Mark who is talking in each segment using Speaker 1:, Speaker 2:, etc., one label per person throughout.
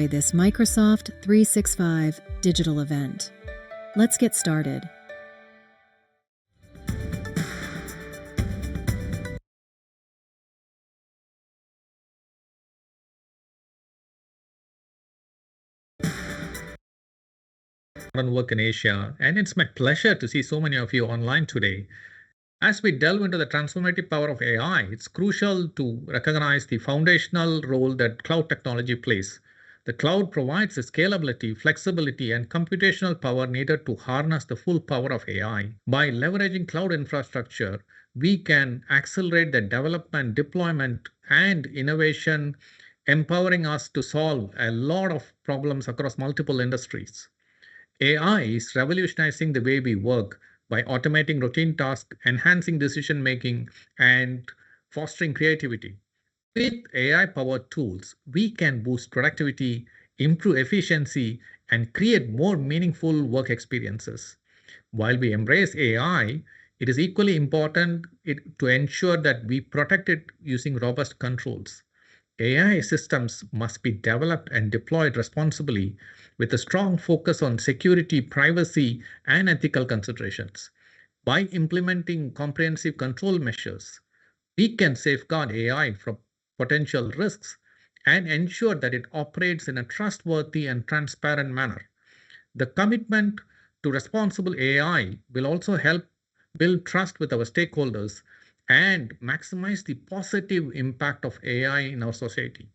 Speaker 1: This Microsoft 365 digital event. Let's get started.
Speaker 2: Work in Asia, and it's my pleasure to see so many of you online today. As we delve into the transformative power of AI, it's crucial to recognize the foundational role that cloud technology plays. The cloud provides the scalability, flexibility, and computational power needed to harness the full power of AI. By leveraging cloud infrastructure, we can accelerate the development, deployment, and innovation, empowering us to solve a lot of problems across multiple industries. AI is revolutionizing the way we work by automating routine tasks, enhancing decision making, and fostering creativity. With AI powered tools, we can boost productivity, improve efficiency, and create more meaningful work experiences. While we embrace AI, it is equally important to ensure that we protect it using robust controls. AI systems must be developed and deployed responsibly with a strong focus on security, privacy, and ethical considerations. By implementing comprehensive control measures, we can safeguard AI from potential risks and ensure that it operates in a trustworthy and transparent manner. The commitment to responsible AI will also help build trust with our stakeholders and maximize the positive impact of AI in our society.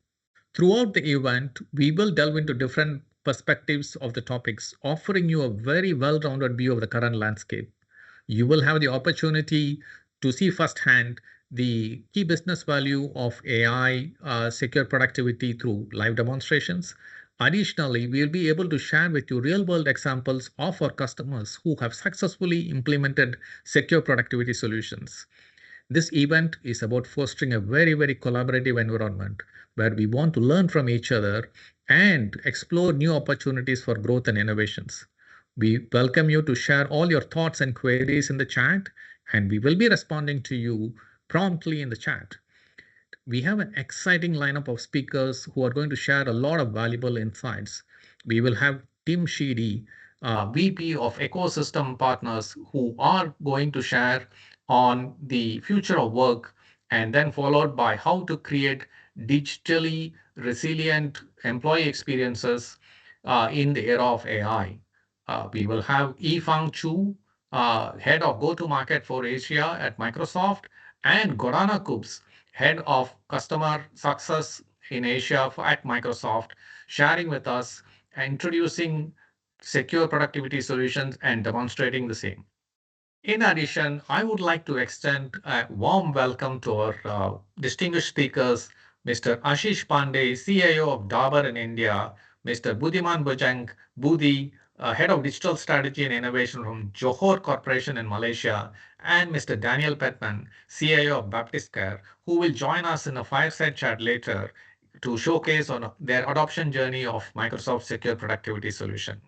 Speaker 2: Throughout the event, we will delve into different perspectives of the topics, offering you a very well rounded view of the current landscape. You will have the opportunity to see firsthand the key business value of AI, secure productivity through live demonstrations. Additionally, we will be able to share with you real world examples of our customers who have successfully implemented secure productivity solutions. This event is about fostering a very collaborative environment where we want to learn from each other and explore new opportunities for growth and innovations. We welcome you to share all your thoughts and queries in the chat, and we will be responding to you promptly in the chat. We have an exciting lineup of speakers who are going to share a lot of valuable insights. We will have Tim Sheedy, VP of Ecosystem Partners, who are going to share on the future of work, and then followed by how to create digitally resilient employee experiences in the era of AI. We will have Yifang Chu, Head of Go-to-Market for Asia at Microsoft, and Gorana Kubs, Head of Customer Success in Asia at Microsoft, sharing with us, introducing secure productivity solutions and demonstrating the same. In addition, I would like to extend a warm welcome to our distinguished speakers, Mr. Ashish Pandey, CIO of Dabur in India, Mr. Budiman Bojang Budi, Head of Digital Strategy and Innovation from Johor Corporation in Malaysia, and Mr. Daniel Petman, CIO of Baptist Care, who will join us in a fireside chat later to showcase on their adoption journey of Microsoft Secure Productivity Solution.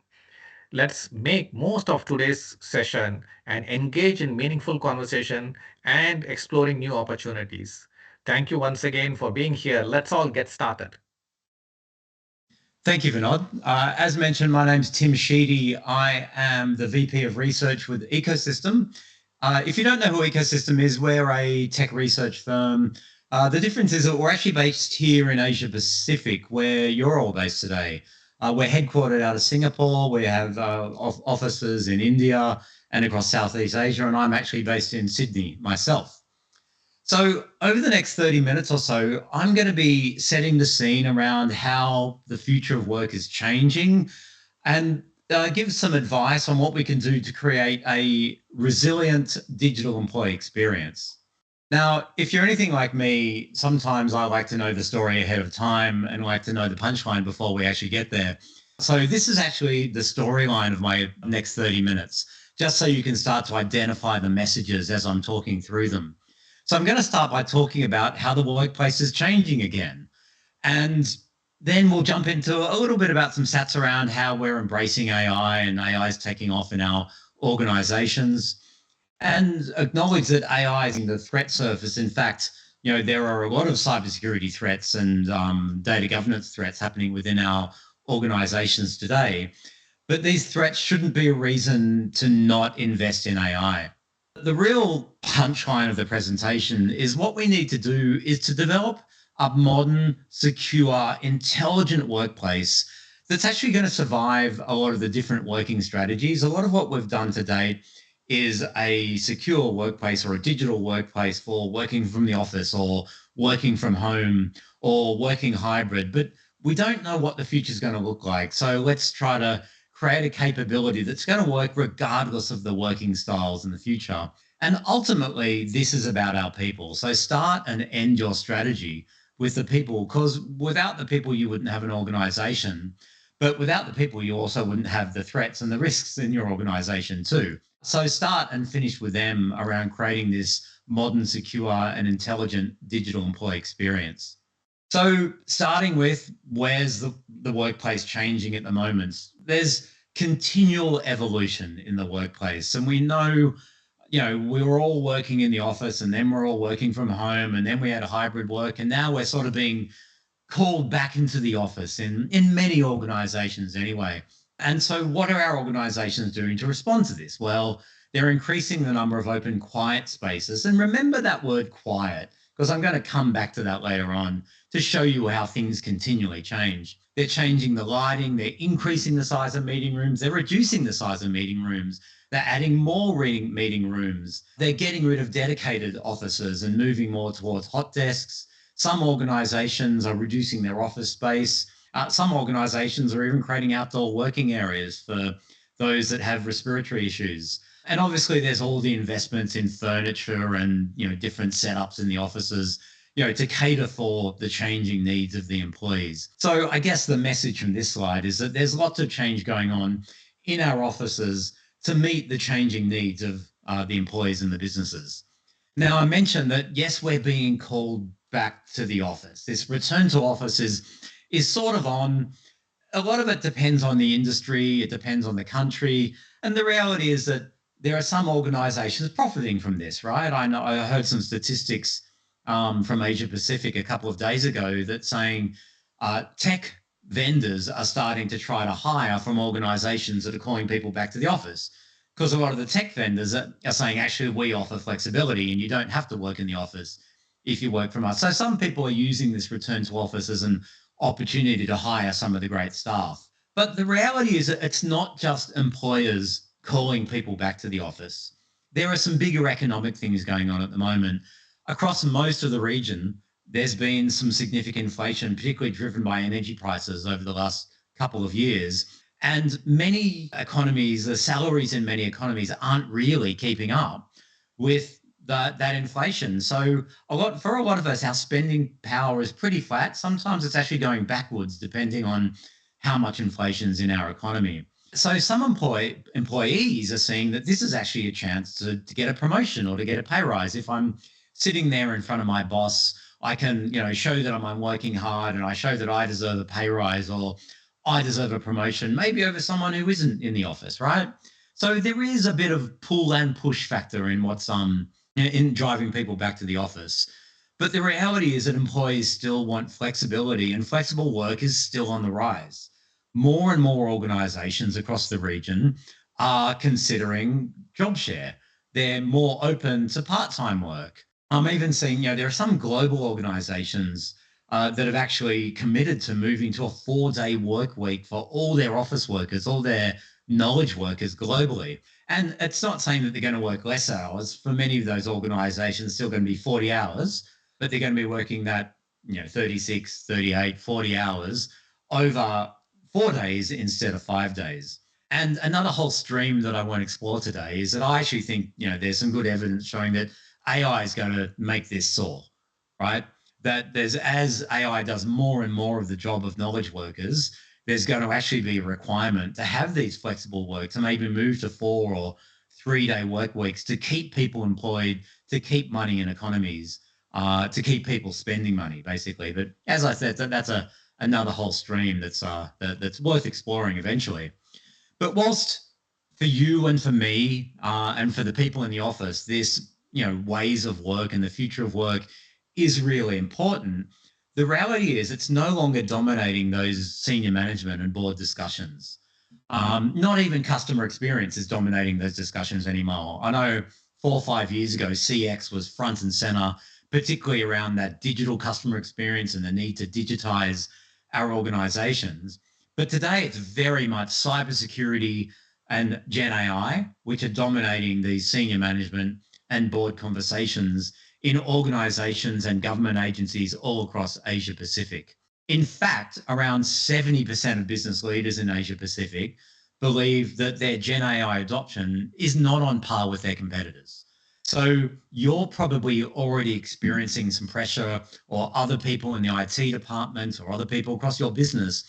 Speaker 2: Let's make most of today's session and engage in meaningful conversation and exploring new opportunities. Thank you once again for being here. Let's all get started.
Speaker 3: Thank you, Vinod. As mentioned, my name's Tim Sheedy. I am the VP of Research with Ecosystem. If you don't know who Ecosystem is, we're a tech research firm. The difference is that we're actually based here in Asia Pacific, where you're all based today. We're headquartered out of Singapore. We have offices in India and across Southeast Asia, and I'm actually based in Sydney myself. So over the next 30 minutes or so, I'm going to be setting the scene around how the future of work is changing and give some advice on what we can do to create a resilient digital employee experience. Now, if you're anything like me, sometimes I like to know the story ahead of time and like to know the punchline before we actually get there. So this is actually the storyline of my next 30 minutes, just so you can start to identify the messages as I'm talking through them. So I'm going to start by talking about how the workplace is changing again. And then we'll jump into a little bit about some stats around how we're embracing AI and AI is taking off in our organizations, and acknowledge that AI is in the threat surface. In fact, there are a lot of cybersecurity threats and data governance threats happening within our organizations today. But these threats shouldn't be a reason to not invest in AI. The real punchline of the presentation is what we need to do is to develop a modern, secure, intelligent workplace that's actually going to survive a lot of the different working strategies. A lot of what we've done to date is a secure workplace or a digital workplace for working from the office or working from home or working hybrid, but we don't know what the future is going to look like. So let's try to create a capability that's going to work regardless of the working styles in the future. And ultimately, this is about our people. So start and end your strategy with the people, because without the people, you wouldn't have an organization. But without the people, you also wouldn't have the threats and the risks in your organization too. So start and finish with them around creating this modern, secure, and intelligent digital employee experience. So starting with where's the workplace changing at the moment? There's continual evolution in the workplace. And we know, we were all working in the office and then we're all working from home and then we had a hybrid work. And now we're sort of being called back into the office in many organizations anyway. And so what are our organizations doing to respond to this? Well, they're increasing the number of open quiet spaces. And remember that word quiet, because I'm going to come back to that later on to show you how things continually change. They're changing the lighting, they're increasing the size of meeting rooms, they're reducing the size of meeting rooms, they're adding more meeting rooms, they're getting rid of dedicated offices and moving more towards hot desks. Some organizations are reducing their office space. Some organizations are even creating outdoor working areas for those that have respiratory issues. And obviously there's all the investments in furniture and different setups in the offices, to cater for the changing needs of the employees. So I guess the message from this slide is that there's lots of change going on in our offices to meet the changing needs of the employees and the businesses. Now, I mentioned that, yes, we're being called back to the office. This return to office is sort of on. A lot of it depends on the industry, it depends on the country. And the reality is that there are some organizations profiting from this, right? I heard some statistics from Asia Pacific a couple of days ago that's saying tech vendors are starting to try to hire from organizations that are calling people back to the office. Because a lot of the tech vendors are saying, actually, we offer flexibility and you don't have to work in the office if you work from us. So some people are using this return to office as an opportunity to hire some of the great staff. But the reality is that it's not just employers calling people back to the office. There are some bigger economic things going on at the moment. Across most of the region, there's been some significant inflation, particularly driven by energy prices over the last couple of years. And many economies, the salaries in many economies aren't really keeping up with that inflation. So for a lot of us, our spending power is pretty flat. Sometimes it's actually going backwards, depending on how much inflation is in our economy. So some employees are seeing that this is actually a chance to get a promotion or to get a pay rise. If I'm sitting there in front of my boss, I can show that I'm working hard and I show that I deserve a pay rise or I deserve a promotion, maybe over someone who isn't in the office, right? So there is a bit of pull and push factor in what's in driving people back to the office. But the reality is that employees still want flexibility, and flexible work is still on the rise. More and more organizations across the region are considering job share. They're more open to part-time work. I'm even seeing, there are some global organizations that have actually committed to moving to a 4-day work week for all their office workers, all their knowledge workers globally. And it's not saying that they're going to work less hours. For many of those organizations, it's still going to be 40 hours, but they're going to be working that, 36, 38, 40 hours over 4 days instead of 5 days. And another whole stream that I won't explore today is that I actually think, there's some good evidence showing that AI is going to make this soar, right? That as AI does more and more of the job of knowledge workers, there's going to actually be a requirement to have these flexible work, to maybe move to 4 or 3-day work weeks to keep people employed, to keep money in economies, to keep people spending money, basically. But as I said, that's another whole stream that's worth exploring eventually. But whilst for you and for me and for the people in the office, this ways of work and the future of work is really important, The reality is it's no longer dominating those senior management and board discussions. Not even customer experience is dominating those discussions anymore. I know 4 or 5 years ago, CX was front and center, particularly around that digital customer experience and the need to digitize our organizations. But today, it's very much cybersecurity and Gen AI, which are dominating these senior management and board conversations in organizations and government agencies all across Asia Pacific. In fact, around 70% of business leaders in Asia Pacific believe that their Gen AI adoption is not on par with their competitors. So you're probably already experiencing some pressure, or other people in the IT department or other people across your business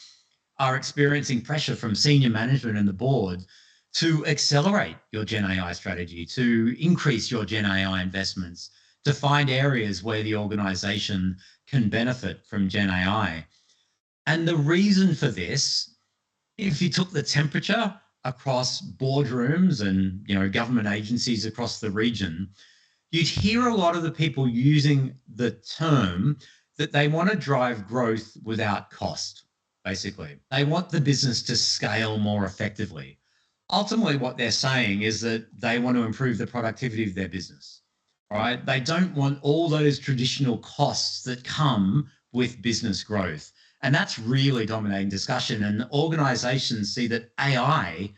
Speaker 3: are experiencing pressure from senior management and the board to accelerate your Gen AI strategy, to increase your Gen AI investments, to find areas where the organization can benefit from Gen AI. And the reason for this, if you took the temperature across boardrooms and government agencies across the region, you'd hear a lot of the people using the term that they want to drive growth without cost, basically. They want the business to scale more effectively. Ultimately, what they're saying is that they want to improve the productivity of their business, right? They don't want all those traditional costs that come with business growth. And that's really dominating discussion. And organizations see that AI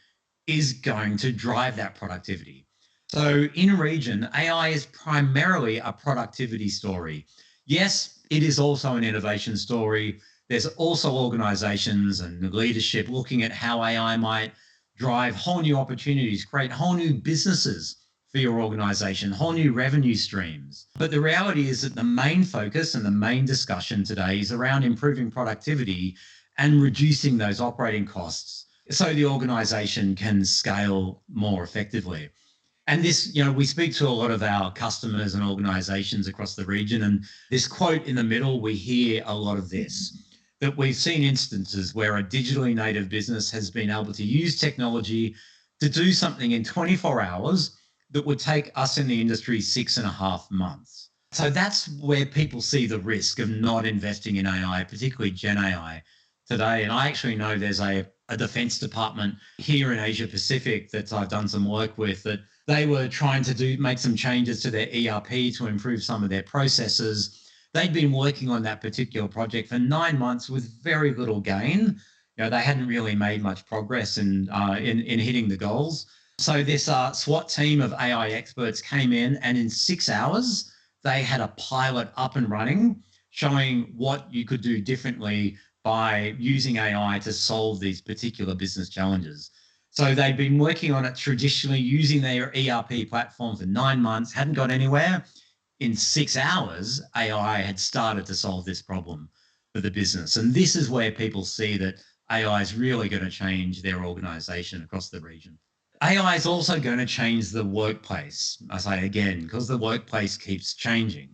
Speaker 3: is going to drive that productivity. So in region, AI is primarily a productivity story. Yes, it is also an innovation story. There's also organizations and leadership looking at how AI might drive whole new opportunities, create whole new businesses for your organization, whole new revenue streams. But the reality is that the main focus and the main discussion today is around improving productivity and reducing those operating costs so the organization can scale more effectively. And this, we speak to a lot of our customers and organizations across the region, and this quote in the middle, we hear a lot of this, that we've seen instances where a digitally native business has been able to use technology to do something in 24 hours that would take us in the industry 6.5 months. So that's where people see the risk of not investing in AI, particularly Gen AI today. And I actually know there's a defense department here in Asia Pacific that I've done some work with, that they were trying to make some changes to their ERP to improve some of their processes. They'd been working on that particular project for 9 months with very little gain. They hadn't really made much progress in hitting the goals. So this SWAT team of AI experts came in, and in 6 hours, they had a pilot up and running, showing what you could do differently by using AI to solve these particular business challenges. So they'd been working on it traditionally using their ERP platform for 9 months, hadn't got anywhere. In 6 hours, AI had started to solve this problem for the business. And this is where people see that AI is really going to change their organization across the region. AI is also going to change the workplace, I say again, because the workplace keeps changing.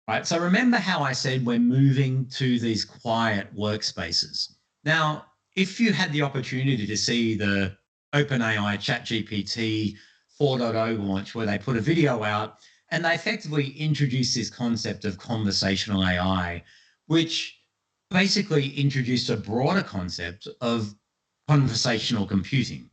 Speaker 3: Right. So remember how I said we're moving to these quiet workspaces. Now, if you had the opportunity to see the OpenAI ChatGPT 4.0 launch, where they put a video out and they effectively introduced this concept of conversational AI, which basically introduced a broader concept of conversational computing,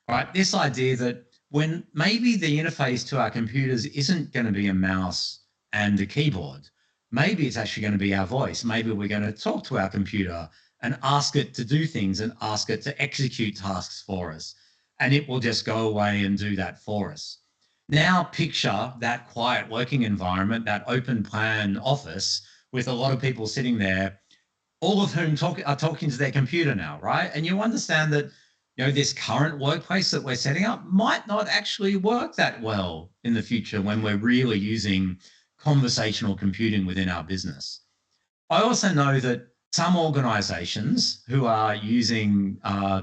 Speaker 3: right? This idea that when maybe the interface to our computers isn't going to be a mouse and a keyboard, maybe it's actually going to be our voice. Maybe we're going to talk to our computer and ask it to do things and ask it to execute tasks for us. And it will just go away and do that for us. Now picture that quiet working environment, that open plan office with a lot of people sitting there, all of whom are talking to their computer now, right? And you understand that this current workplace that we're setting up might not actually work that well in the future when we're really using conversational computing within our business. I also know that some organizations who are using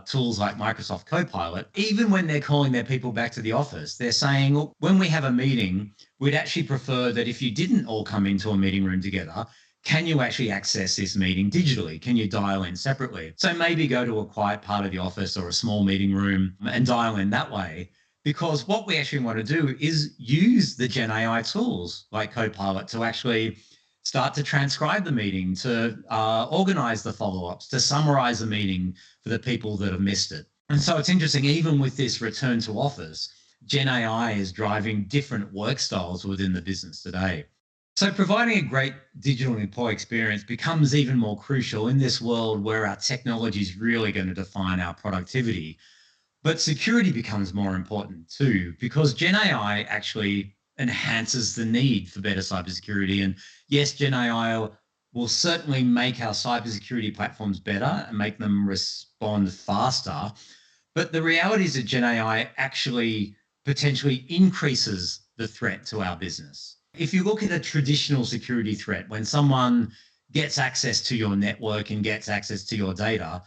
Speaker 3: tools like Microsoft Copilot, even when they're calling their people back to the office, they're saying, look, when we have a meeting, we'd actually prefer that if you didn't all come into a meeting room together, can you actually access this meeting digitally? Can you dial in separately? So maybe go to a quiet part of the office or a small meeting room and dial in that way. Because what we actually want to do is use the Gen AI tools like Copilot to actually start to transcribe the meeting, to organize the follow-ups, to summarize the meeting for the people that have missed it. And so it's interesting, even with this return to office, Gen AI is driving different work styles within the business today. So providing a great digital employee experience becomes even more crucial in this world where our technology is really going to define our productivity. But security becomes more important too, because Gen AI actually enhances the need for better cybersecurity. And yes, Gen AI will certainly make our cybersecurity platforms better and make them respond faster. But the reality is that Gen AI actually potentially increases the threat to our business. If you look at a traditional security threat, when someone gets access to your network and gets access to your data,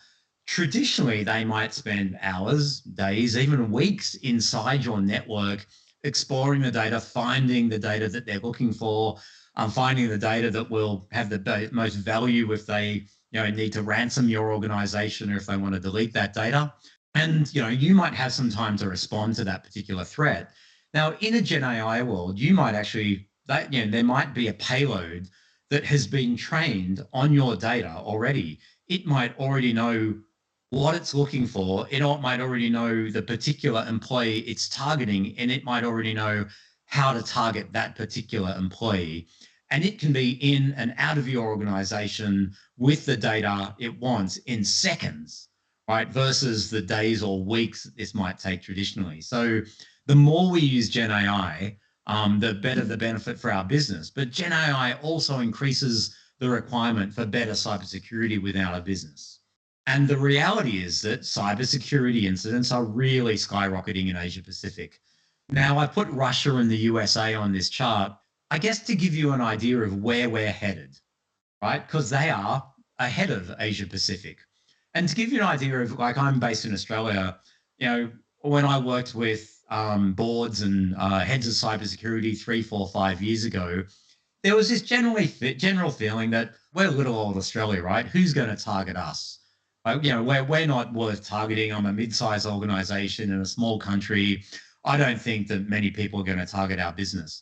Speaker 3: traditionally they might spend hours, days, even weeks inside your network, exploring the data, finding the data that they're looking for, finding the data that will have the most value if they need to ransom your organization or if they want to delete that data. And you might have some time to respond to that particular threat. Now, in a Gen AI world, you might actually there might be a payload that has been trained on your data already. It might already know what it's looking for. It might already know the particular employee it's targeting, and it might already know how to target that particular employee. And it can be in and out of your organization with the data it wants in seconds, right? Versus the days or weeks that this might take traditionally. So the more we use Gen AI, the better the benefit for our business. But Gen AI also increases the requirement for better cybersecurity within our business. And the reality is that cybersecurity incidents are really skyrocketing in Asia Pacific. Now, I put Russia and the USA on this chart, I guess to give you an idea of where we're headed, right? Because they are ahead of Asia Pacific. And to give you an idea of, like, I'm based in Australia, when I worked with boards and heads of cybersecurity 3, 4, 5 years ago, there was this general feeling that we're little old Australia, right? Who's going to target us? We're not worth targeting. I'm a mid-sized organization in a small country. I don't think that many people are going to target our business.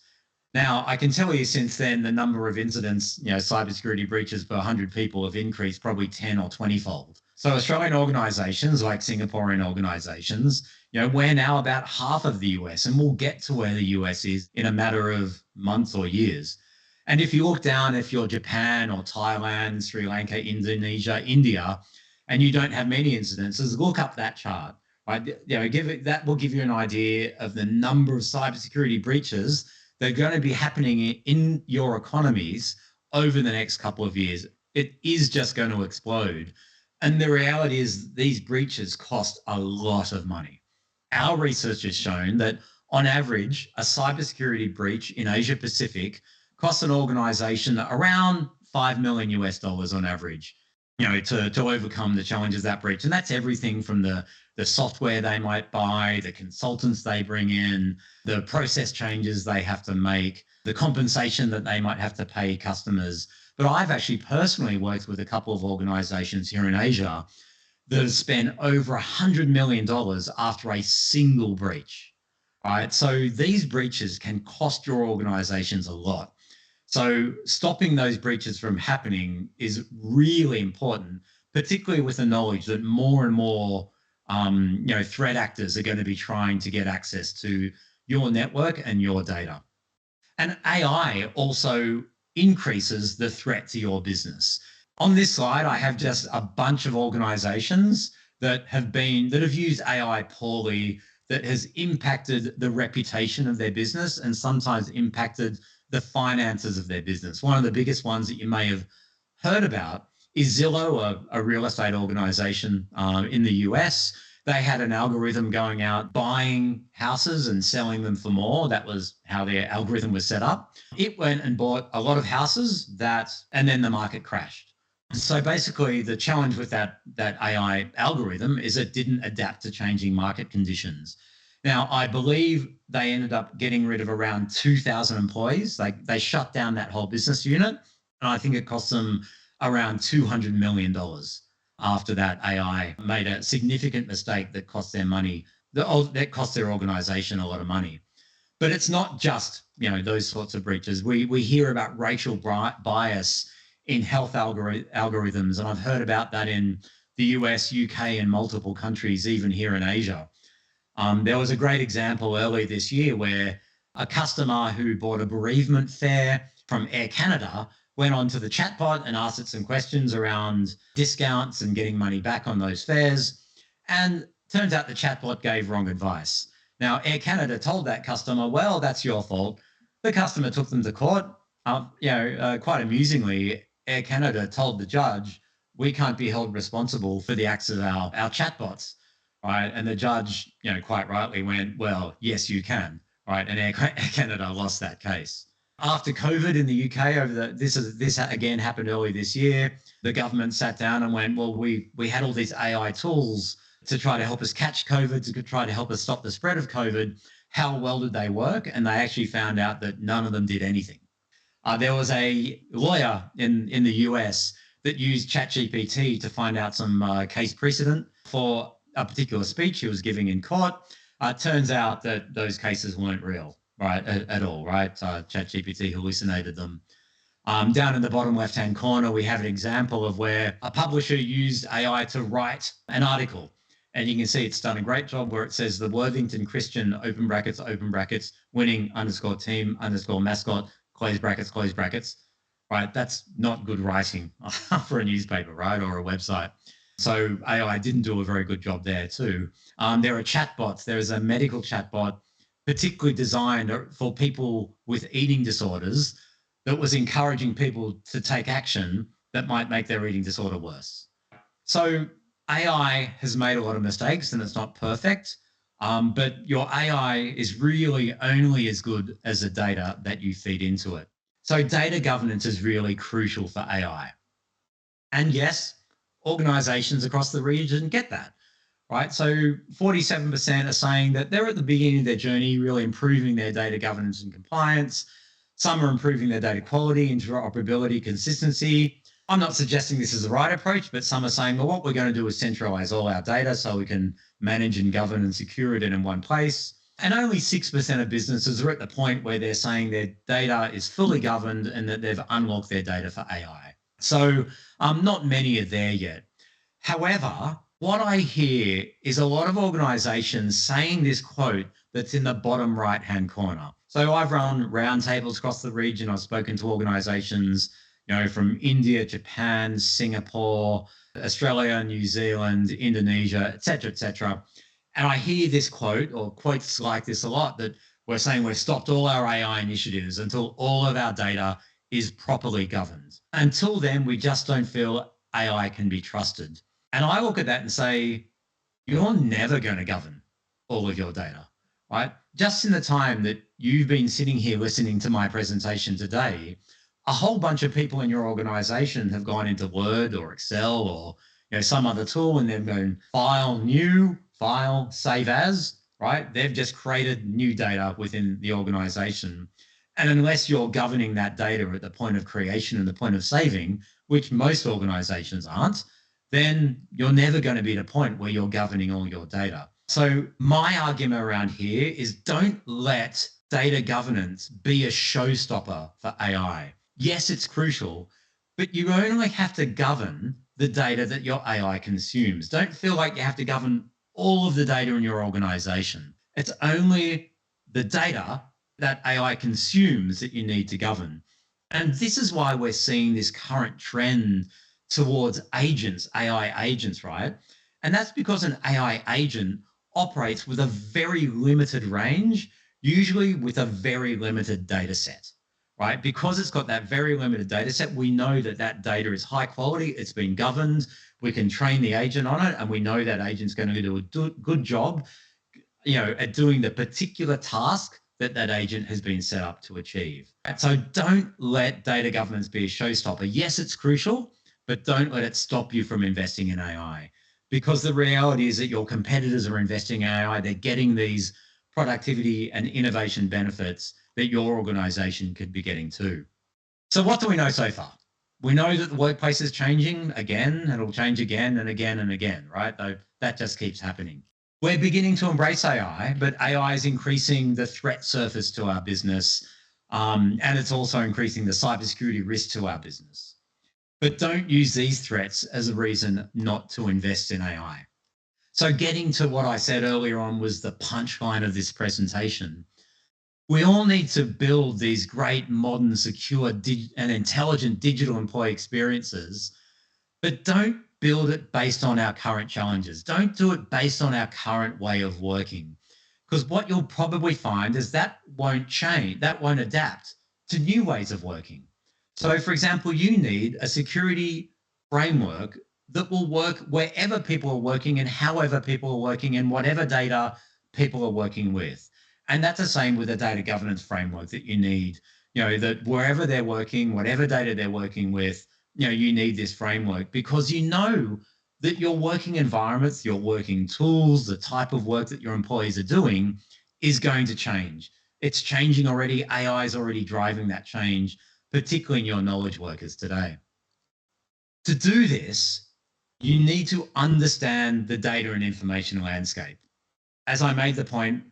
Speaker 3: Now, I can tell you since then, the number of incidents, cybersecurity breaches per 100 people have increased probably 10 or 20-fold. So Australian organizations, like Singaporean organizations, we're now about half of the US, and we'll get to where the US is in a matter of months or years. And if you look down, if you're Japan or Thailand, Sri Lanka, Indonesia, India, and you don't have many incidences, look up that chart, right? That will give you an idea of the number of cybersecurity breaches that are going to be happening in your economies over the next couple of years. It is just going to explode. And the reality is these breaches cost a lot of money. Our research has shown that on average, a cybersecurity breach in Asia Pacific costs an organization around $5 million US on average, to overcome the challenges that breach. And that's everything from the software they might buy, the consultants they bring in, the process changes they have to make, the compensation that they might have to pay customers. But I've actually personally worked with a couple of organizations here in Asia that have spent over $100 million after a single breach, right? So these breaches can cost your organizations a lot. So stopping those breaches from happening is really important, particularly with the knowledge that more and more threat actors are going to be trying to get access to your network and your data. And AI also increases the threat to your business. On this slide, I have just a bunch of organizations that have used AI poorly, that has impacted the reputation of their business and sometimes impacted the finances of their business. One of the biggest ones that you may have heard about is Zillow, a real estate organization in the US. They had an algorithm going out buying houses and selling them for more. That was how their algorithm was set up. It went and bought a lot of houses and then the market crashed. So basically the challenge with that AI algorithm is it didn't adapt to changing market conditions. Now, I believe they ended up getting rid of around 2,000 employees. They shut down that whole business unit. And I think it cost them around $200 million after that AI made a significant mistake that cost their money, that cost their organization a lot of money. But it's not just, those sorts of breaches. We hear about racial bias in health algorithms, and I've heard about that in the US, UK, and multiple countries, even here in Asia. There was a great example early this year where a customer who bought a bereavement fare from Air Canada went onto the chatbot and asked it some questions around discounts and getting money back on those fares. And turns out the chatbot gave wrong advice. Now, Air Canada told that customer, well, that's your fault. The customer took them to court. Quite amusingly, Air Canada told the judge, we can't be held responsible for the acts of our chatbots, right? And the judge, quite rightly went, well, yes, you can, right? And Air Canada lost that case. After COVID in the UK, this again happened early this year, the government sat down and went, well, we had all these AI tools to try to help us catch COVID, to try to help us stop the spread of COVID. How well did they work? And they actually found out that none of them did anything. There was a lawyer in the US that used ChatGPT to find out some case precedent for a particular speech he was giving in court. Turns out that those cases weren't real, right, at all, right? ChatGPT hallucinated them. Down in the bottom left-hand corner, we have an example of where a publisher used AI to write an article. And you can see it's done a great job where it says the Worthington Christian, open brackets, winning _team _mascot, close brackets, right? That's not good writing for a newspaper, right? Or a website. So AI didn't do a very good job there too. There are chatbots. There is a medical chatbot particularly designed for people with eating disorders that was encouraging people to take action that might make their eating disorder worse. So AI has made a lot of mistakes and it's not perfect, but your AI is really only as good as the data that you feed into it. So data governance is really crucial for AI. And yes, organizations across the region get that, right? So 47% are saying that they're at the beginning of their journey, really improving their data governance and compliance. Some are improving their data quality, interoperability, consistency. I'm not suggesting this is the right approach, but some are saying, well, what we're going to do is centralize all our data so we can manage and govern and secure it in one place. And only 6% of businesses are at the point where they're saying their data is fully governed and that they've unlocked their data for AI. So not many are there yet. However, what I hear is a lot of organizations saying this quote that's in the bottom right-hand corner. So I've run roundtables across the region. I've spoken to organizations from India, Japan, Singapore, Australia, New Zealand, Indonesia, et cetera. And I hear this quote or quotes like this a lot, that we're saying we've stopped all our AI initiatives until all of our data is properly governed. Until then, we just don't feel AI can be trusted. And I look at that and say, you're never going to govern all of your data, right? Just in the time that you've been sitting here listening to my presentation today, a whole bunch of people in your organization have gone into Word or Excel or some other tool, and they've gone file, new, file, save as, right? They've just created new data within the organization. And unless you're governing that data at the point of creation and the point of saving, which most organizations aren't, then you're never going to be at a point where you're governing all your data. So my argument around here is don't let data governance be a showstopper for AI. Yes, it's crucial, but you only have to govern the data that your AI consumes. Don't feel like you have to govern all of the data in your organization. It's only the data that AI consumes that you need to govern. And this is why we're seeing this current trend towards agents, AI agents, right? And that's because an AI agent operates with a very limited range, usually with a very limited data set. Right? Because it's got that very limited data set, we know that that data is high quality, it's been governed, we can train the agent on it, and we know that agent's going to do a good job, at doing the particular task that that agent has been set up to achieve. So don't let data governance be a showstopper. Yes, it's crucial, but don't let it stop you from investing in AI. Because the reality is that your competitors are investing in AI, they're getting these productivity and innovation benefits that your organization could be getting too. So what do we know so far? We know that the workplace is changing again, and it'll change again and again and again, right? Though that just keeps happening. We're beginning to embrace AI, but AI is increasing the threat surface to our business, and it's also increasing the cybersecurity risk to our business. But don't use these threats as a reason not to invest in AI. So getting to what I said earlier on was the punchline of this presentation. We all need to build these great, modern, secure, and intelligent digital employee experiences, but don't build it based on our current challenges. Don't do it based on our current way of working. Because what you'll probably find is that won't change, that won't adapt to new ways of working. So, for example, you need a security framework that will work wherever people are working and however people are working and whatever data people are working with. And that's the same with a data governance framework that you need, that wherever they're working, whatever data they're working with, you need this framework because that your working environments, your working tools, the type of work that your employees are doing is going to change. It's changing already. AI is already driving that change, particularly in your knowledge workers today. To do this, you need to understand the data and information landscape. As I made the point,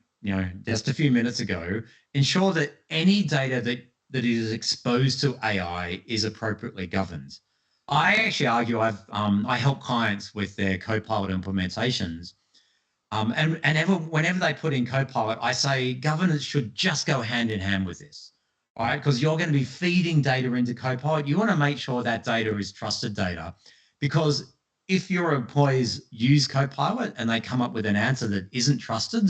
Speaker 3: just a few minutes ago, ensure that any data that is exposed to AI is appropriately governed. I actually argue I help clients with their Copilot implementations, whenever they put in Copilot, I say governance should just go hand in hand with this, right? Because you're going to be feeding data into Copilot. You want to make sure that data is trusted data, because if your employees use Copilot and they come up with an answer that isn't trusted,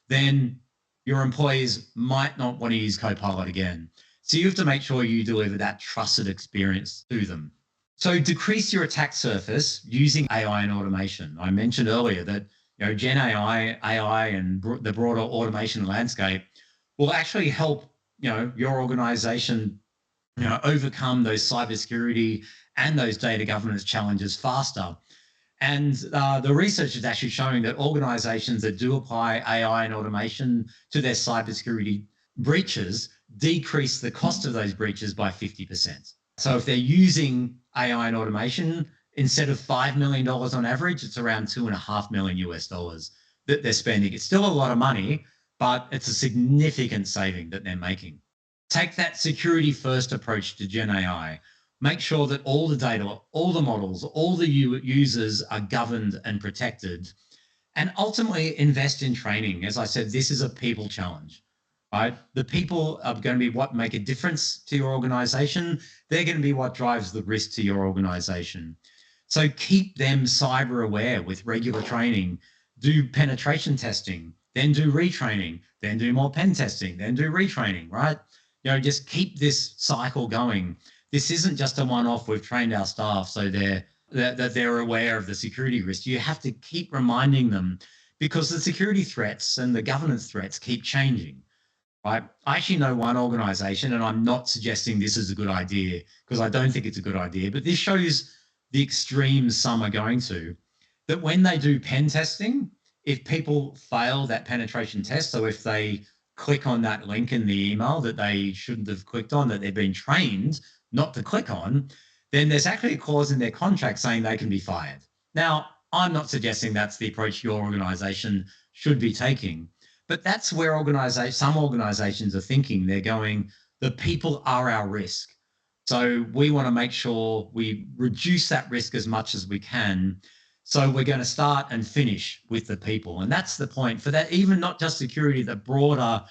Speaker 3: then your employees might not want to use Copilot again. So you have to make sure you deliver that trusted experience to them. So decrease your attack surface using AI and automation. I mentioned earlier that Gen AI, and the broader automation landscape will actually help your organization overcome those cybersecurity and those data governance challenges faster. And the research is actually showing that organizations that do apply AI and automation to their cybersecurity breaches decrease the cost of those breaches by 50%. So if they're using AI and automation, instead of $5 million on average, it's around $2.5 million US that they're spending. It's still a lot of money, but it's a significant saving that they're making. Take that security first approach to Gen AI. Make sure that all the data, all the models, all the users are governed and protected, and ultimately invest in training. As I said, this is a people challenge, right? The people are going to be what make a difference to your organization. They're going to be what drives the risk to your organization. So keep them cyber aware with regular training. Do penetration testing, then do retraining, then do more pen testing, then do retraining, right? Just keep this cycle going. This isn't just a one-off. We've trained our staff so that they're aware of the security risk. You have to keep reminding them because the security threats and the governance threats keep changing, right? I actually know one organization, and I'm not suggesting this is a good idea because I don't think it's a good idea, but this shows the extremes some are going to, that when they do pen testing, if people fail that penetration test, so if they click on that link in the email that they shouldn't have clicked on, that they've been trained not to click on, then there's actually a clause in their contract saying they can be fired. Now, I'm not suggesting that's the approach your organization should be taking, but that's where some organizations are thinking. They're going, the people are our risk. So we want to make sure we reduce that risk as much as we can. So we're going to start and finish with the people. And that's the point for that, even not just security, the broader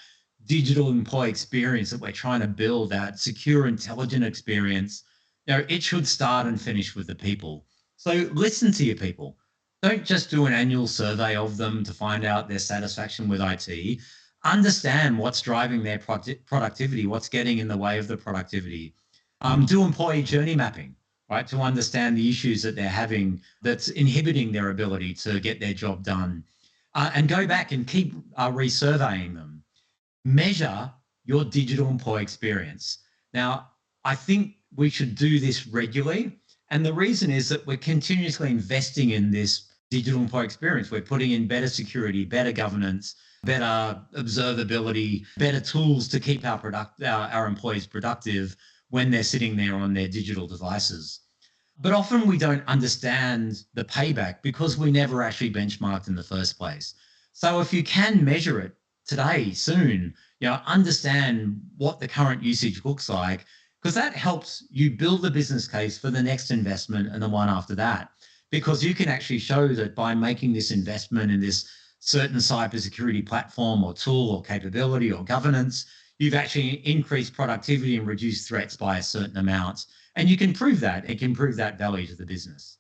Speaker 3: digital employee experience that we're trying to build, that secure, intelligent experience, it should start and finish with the people. So listen to your people. Don't just do an annual survey of them to find out their satisfaction with IT. Understand what's driving their productivity, what's getting in the way of the productivity. Do employee journey mapping, right, to understand the issues that they're having that's inhibiting their ability to get their job done. And go back and keep resurveying them. Measure your digital employee experience. Now, I think we should do this regularly. And the reason is that we're continuously investing in this digital employee experience. We're putting in better security, better governance, better observability, better tools to keep our employees productive when they're sitting there on their digital devices. But often we don't understand the payback because we never actually benchmarked in the first place. So if you can measure it today, soon, understand what the current usage looks like, because that helps you build the business case for the next investment and the one after that. Because you can actually show that by making this investment in this certain cybersecurity platform or tool or capability or governance, you've actually increased productivity and reduced threats by a certain amount. And you can prove that. It can prove that value to the business.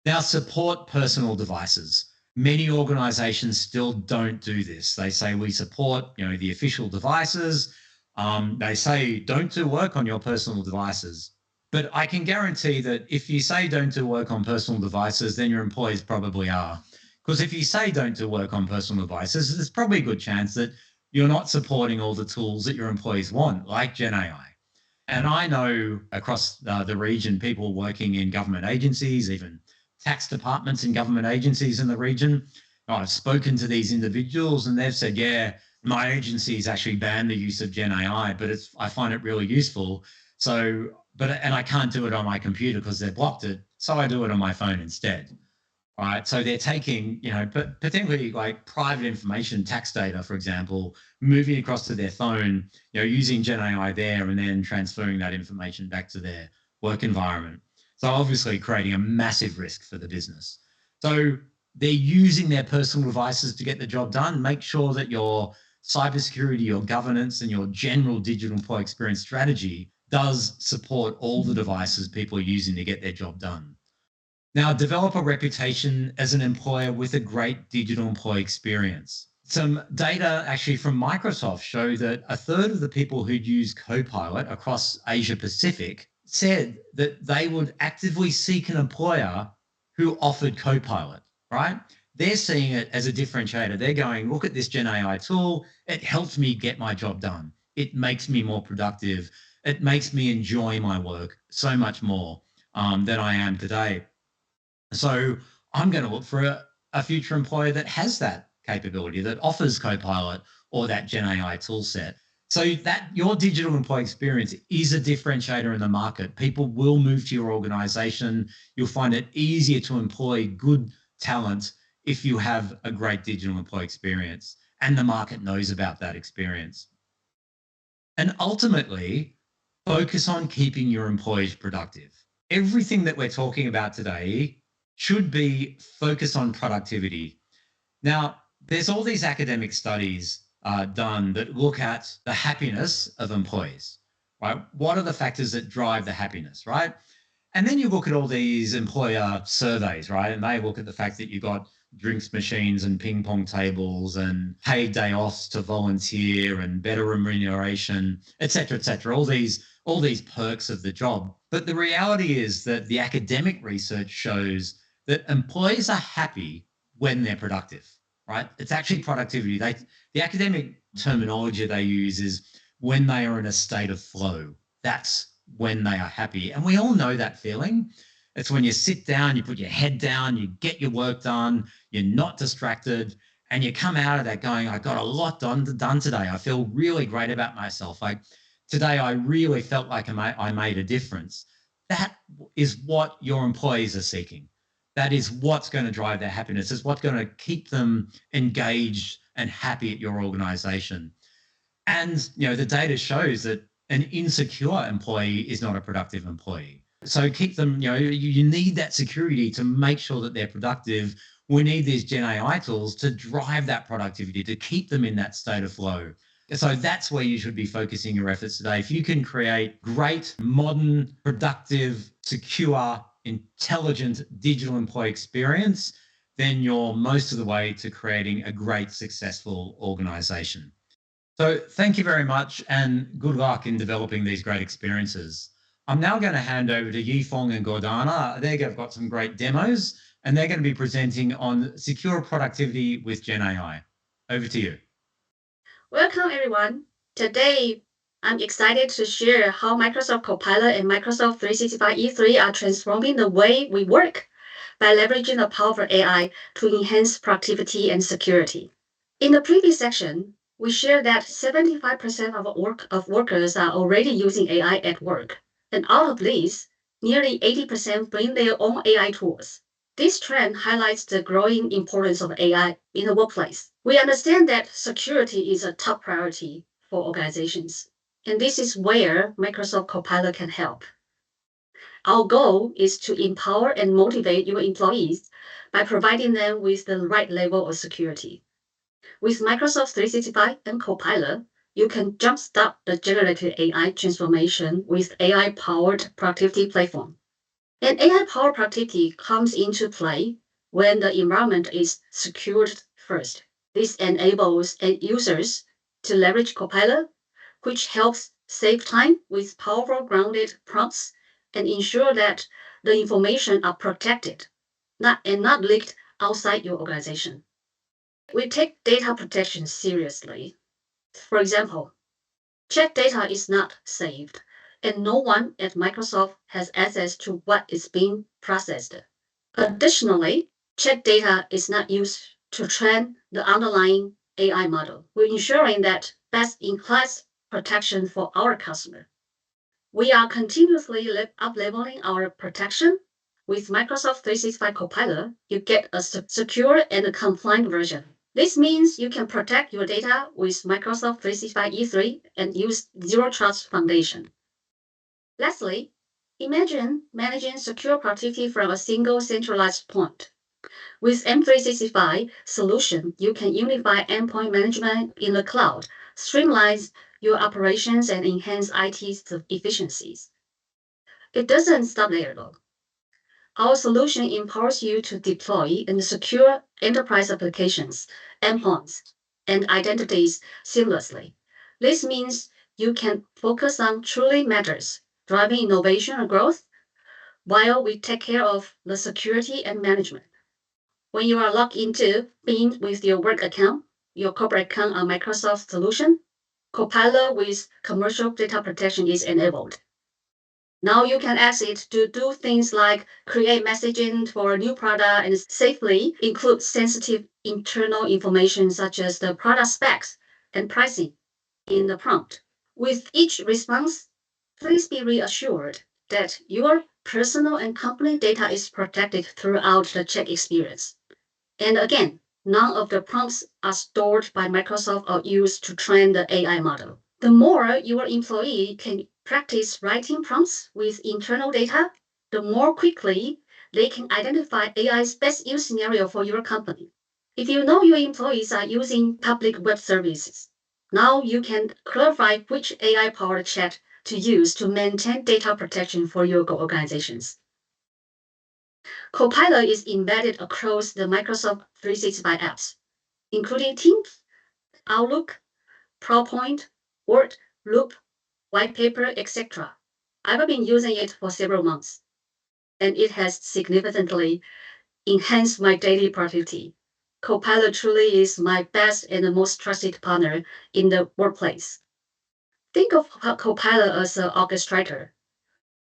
Speaker 3: Now, support personal devices. Many organizations still don't do this. They say we support, the official devices. They say don't do work on your personal devices. But I can guarantee that if you say don't do work on personal devices, then your employees probably are. Because if you say don't do work on personal devices, there's probably a good chance that you're not supporting all the tools that your employees want, like Gen AI. And I know across the region, people working in government agencies, even tax departments in government agencies in the region. I've spoken to these individuals and they've said, yeah, my agency's actually banned the use of Gen AI, but I find it really useful. And I can't do it on my computer because they've blocked it. So I do it on my phone instead. Right. So they're taking, but potentially like private information, tax data, for example, moving across to their phone, using Gen AI there and then transferring that information back to their work environment. So obviously creating a massive risk for the business. So they're using their personal devices to get the job done. Make sure that your cybersecurity, your governance, and your general digital employee experience strategy does support all the devices people are using to get their job done. Now, develop a reputation as an employer with a great digital employee experience. Some data actually from Microsoft show that a third of the people who'd use Copilot across Asia Pacific said that they would actively seek an employer who offered Copilot, right? They're seeing it as a differentiator. They're going, look at this Gen AI tool. It helps me get my job done. It makes me more productive. It makes me enjoy my work so much more than I am today. So I'm going to look for a future employer that has that capability, that offers Copilot or that Gen AI tool set. So that your digital employee experience is a differentiator in the market. People will move to your organization. You'll find it easier to employ good talent if you have a great digital employee experience and the market knows about that experience. And ultimately, focus on keeping your employees productive. Everything that we're talking about today should be focused on productivity. Now, there's all these academic studies done that look at the happiness of employees, right? What are the factors that drive the happiness, right? And then you look at all these employer surveys, right? And they look at the fact that you've got drinks machines and ping pong tables and paid day offs to volunteer and better remuneration, et cetera, all these perks of the job. But the reality is that the academic research shows that employees are happy when they're productive, right? It's actually productivity. The academic terminology they use is when they are in a state of flow. That's when they are happy. And we all know that feeling. It's when you sit down, you put your head down, you get your work done, you're not distracted, and you come out of that going, I got a lot done today. I feel really great about myself. Today, I really felt like I made a difference. That is what your employees are seeking. That is what's going to drive their happiness. It's what's going to keep them engaged and happy at your organization. And the data shows that an insecure employee is not a productive employee. So keep them, you need that security to make sure that they're productive. We need these Gen AI tools to drive that productivity, to keep them in that state of flow. So that's where you should be focusing your efforts today. If you can create great, modern, productive, secure, intelligent digital employee experience, then you're most of the way to creating a great, successful organization. So thank you very much and good luck in developing these great experiences. I'm now going to hand over to Yifeng and Gordana. They've got some great demos and they're going to be presenting on secure productivity with Gen AI. Over to you.
Speaker 4: Welcome, everyone. Today, I'm excited to share how Microsoft Copilot and Microsoft 365 E3 are transforming the way we work by leveraging the power of AI to enhance productivity and security. In the previous section, we shared that 75% of workers are already using AI at work. And out of these, nearly 80% bring their own AI tools. This trend highlights the growing importance of AI in the workplace. We understand that security is a top priority for organizations, and this is where Microsoft Copilot can help. Our goal is to empower and motivate your employees by providing them with the right level of security. With Microsoft 365 and Copilot, you can jumpstart the generative AI transformation with AI-powered productivity platform. And AI-powered productivity comes into play when the environment is secured first. This enables end users to leverage Copilot, which helps save time with powerful grounded prompts and ensure that the information are protected not leaked outside your organization. We take data protection seriously. For example, chat data is not saved, and no one at Microsoft has access to what is being processed. Additionally, chat data is not used to train the underlying AI model. We're ensuring that best-in-class protection for our customer. We are continuously up-leveling our protection. With Microsoft 365 Copilot, you get a secure and compliant version. This means you can protect your data with Microsoft 365 E3 and use Zero Trust Foundation. Lastly, imagine managing secure productivity from a single centralized point. With M365 solution, you can unify endpoint management in the cloud, streamline your operations, and enhance IT efficiencies. It doesn't stop there though. Our solution empowers you to deploy and secure enterprise applications, endpoints, and identities seamlessly. This means you can focus on truly matters, driving innovation and growth, while we take care of the security and management. When you are logged into Beam with your work account, your corporate account on Microsoft solution, Copilot with commercial data protection is enabled. Now you can ask it to do things like create messaging for a new product and safely include sensitive internal information such as the product specs and pricing in the prompt. With each response, please be reassured that your personal and company data is protected throughout the check experience. And again, none of the prompts are stored by Microsoft or used to train the AI model. The more your employee can practice writing prompts with internal data, the more quickly they can identify AI's best use scenario for your company. If you know your employees are using public web services, now you can clarify which AI-powered chat to use to maintain data protection for your organizations. Copilot is embedded across the Microsoft 365 apps, including Teams, Outlook, PowerPoint, Word, Loop, White Paper, etc. I've been using it for several months, and it has significantly enhanced my daily productivity. Copilot truly is my best and the most trusted partner in the workplace. Think of Copilot as an orchestrator,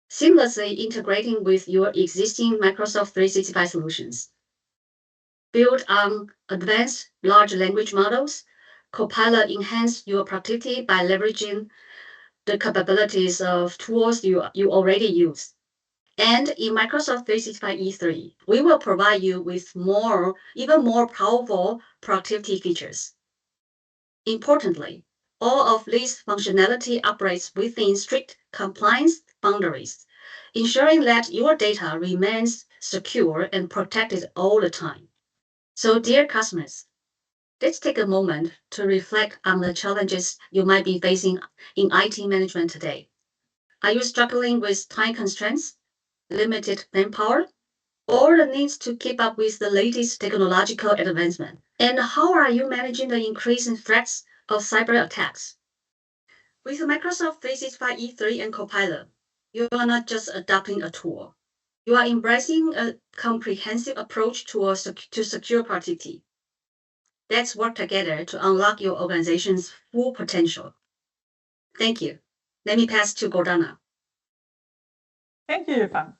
Speaker 4: seamlessly integrating with your existing Microsoft 365 solutions. Built on advanced large language models, Copilot enhances your productivity by leveraging the capabilities of tools you already use. And in Microsoft 365 E3, we will provide you with even more powerful productivity features. Importantly, all of this functionality operates within strict compliance boundaries, ensuring that your data remains secure and protected all the time. So, dear customers, let's take a moment to reflect on the challenges you might be facing in IT management today. Are you struggling with time constraints, limited manpower, or the needs to keep up with the latest technological advancement? And how are you managing the increasing threats of cyber attacks? With Microsoft 365 E3 and Copilot, you are not just adopting a tool. You are embracing a comprehensive approach to secure productivity. Let's work together to unlock your organization's full potential. Thank you. Let me pass to Gordana.
Speaker 5: Thank you, Yifan.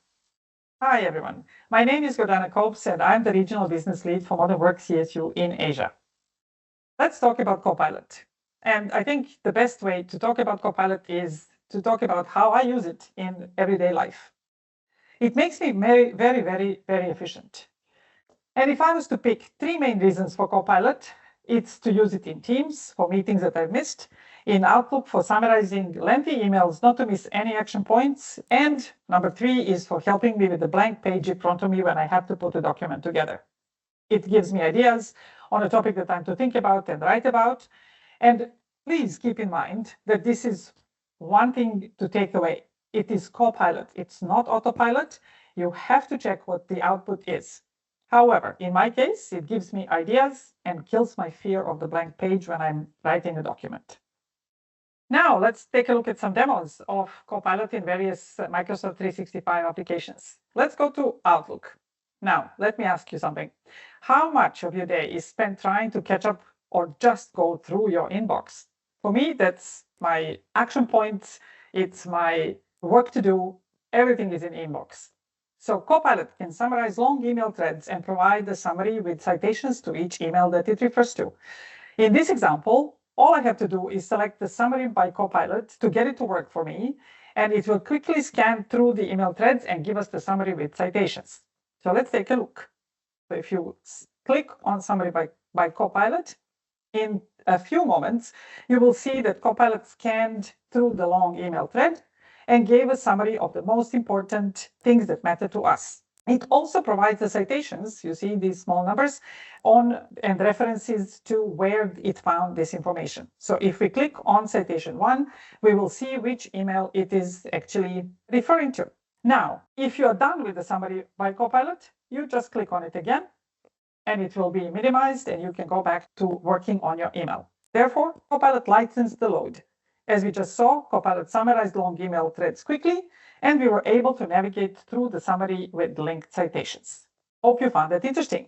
Speaker 5: Hi, everyone. My name is Gordana Copes, and I'm the Regional Business Lead for Modern Work CSU in Asia. Let's talk about Copilot. And I think the best way to talk about Copilot is to talk about how I use it in everyday life. It makes me very, very, very efficient. And if I was to pick 3 main reasons for Copilot, it's to use it in Teams for meetings that I've missed, in Outlook for summarizing lengthy emails, not to miss any action points, and number 3 is for helping me with the blank page in front of me when I have to put a document together. It gives me ideas on a topic that I'm to think about and write about. And please keep in mind that this is one thing to take away. It is Copilot. It's not autopilot. You have to check what the output is. However, in my case, it gives me ideas and kills my fear of the blank page when I'm writing a document. Now, let's take a look at some demos of Copilot in various Microsoft 365 applications. Let's go to Outlook. Now, let me ask you something. How much of your day is spent trying to catch up or just go through your inbox? For me, that's my action points. It's my work to do. Everything is in inbox. So Copilot can summarize long email threads and provide the summary with citations to each email that it refers to. In this example, all I have to do is select the summary by Copilot to get it to work for me, and it will quickly scan through the email threads and give us the summary with citations. So let's take a look. So if you click on summary by Copilot, in a few moments, you will see that Copilot scanned through the long email thread and gave a summary of the most important things that matter to us. It also provides the citations, you see these small numbers, and references to where it found this information. So if we click on citation 1, we will see which email it is actually referring to. Now, if you are done with the summary by Copilot, you just click on it again, and it will be minimized, and you can go back to working on your email. Therefore, Copilot lightens the load. As we just saw, Copilot summarized long email threads quickly, and we were able to navigate through the summary with linked citations. Hope you found that interesting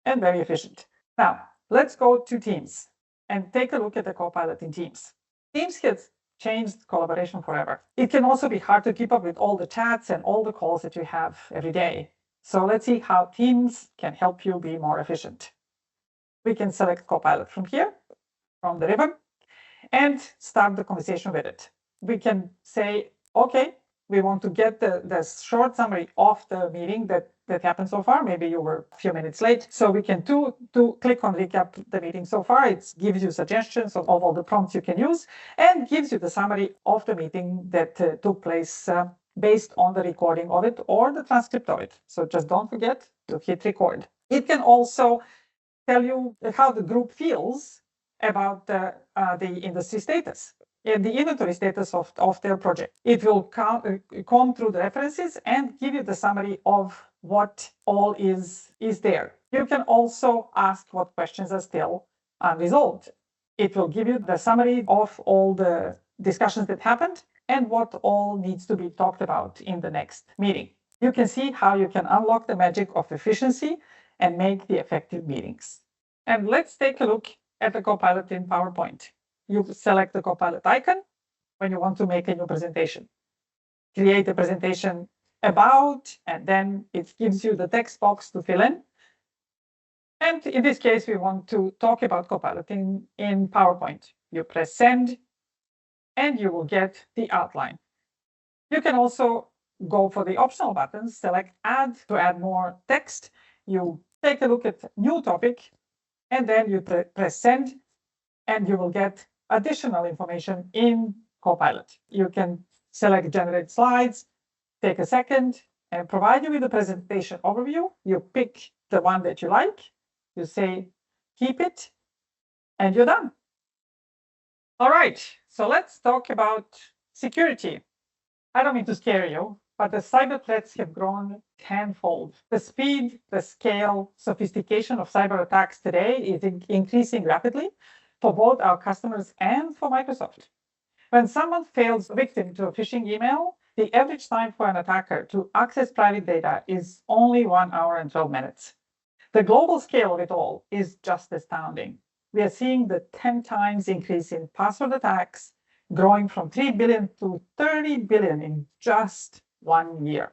Speaker 5: and very efficient. Now, let's go to Teams and take a look at the Copilot in Teams. Teams has changed collaboration forever. It can also be hard to keep up with all the chats and all the calls that you have every day. So let's see how Teams can help you be more efficient. We can select Copilot from here, from the ribbon, and start the conversation with it. We can say, okay, we want to get the short summary of the meeting that happened so far. Maybe you were a few minutes late. So we can click on recap the meeting so far. It gives you suggestions of all the prompts you can use and gives you the summary of the meeting that took place based on the recording of it or the transcript of it. So just don't forget to hit record. It can also tell you how the group feels about the industry status and the inventory status of their project. It will comb through the references and give you the summary of what all is there. You can also ask what questions are still unresolved. It will give you the summary of all the discussions that happened and what all needs to be talked about in the next meeting. You can see how you can unlock the magic of efficiency and make the effective meetings. And let's take a look at the Copilot in PowerPoint. You select the Copilot icon when you want to make a new presentation. Create a presentation about, and then it gives you the text box to fill in. And in this case, we want to talk about Copilot in PowerPoint. You press send, and you will get the outline. You can also go for the optional buttons, select add to add more text. You take a look at new topic, and then you press send, and you will get additional information in Copilot. You can select generate slides, take a second, and provide you with a presentation overview. You pick the one that you like, you say keep it, and you're done. All right, so let's talk about security. I don't mean to scare you, but the cyber threats have grown tenfold. The speed, the scale, sophistication of cyber attacks today is increasing rapidly for both our customers and for Microsoft. When someone falls victim to a phishing email, the average time for an attacker to access private data is only 1 hour and 12 minutes. The global scale of it all is just astounding. We are seeing the 10 times increase in password attacks, growing from 3 billion to 30 billion in just 1 year.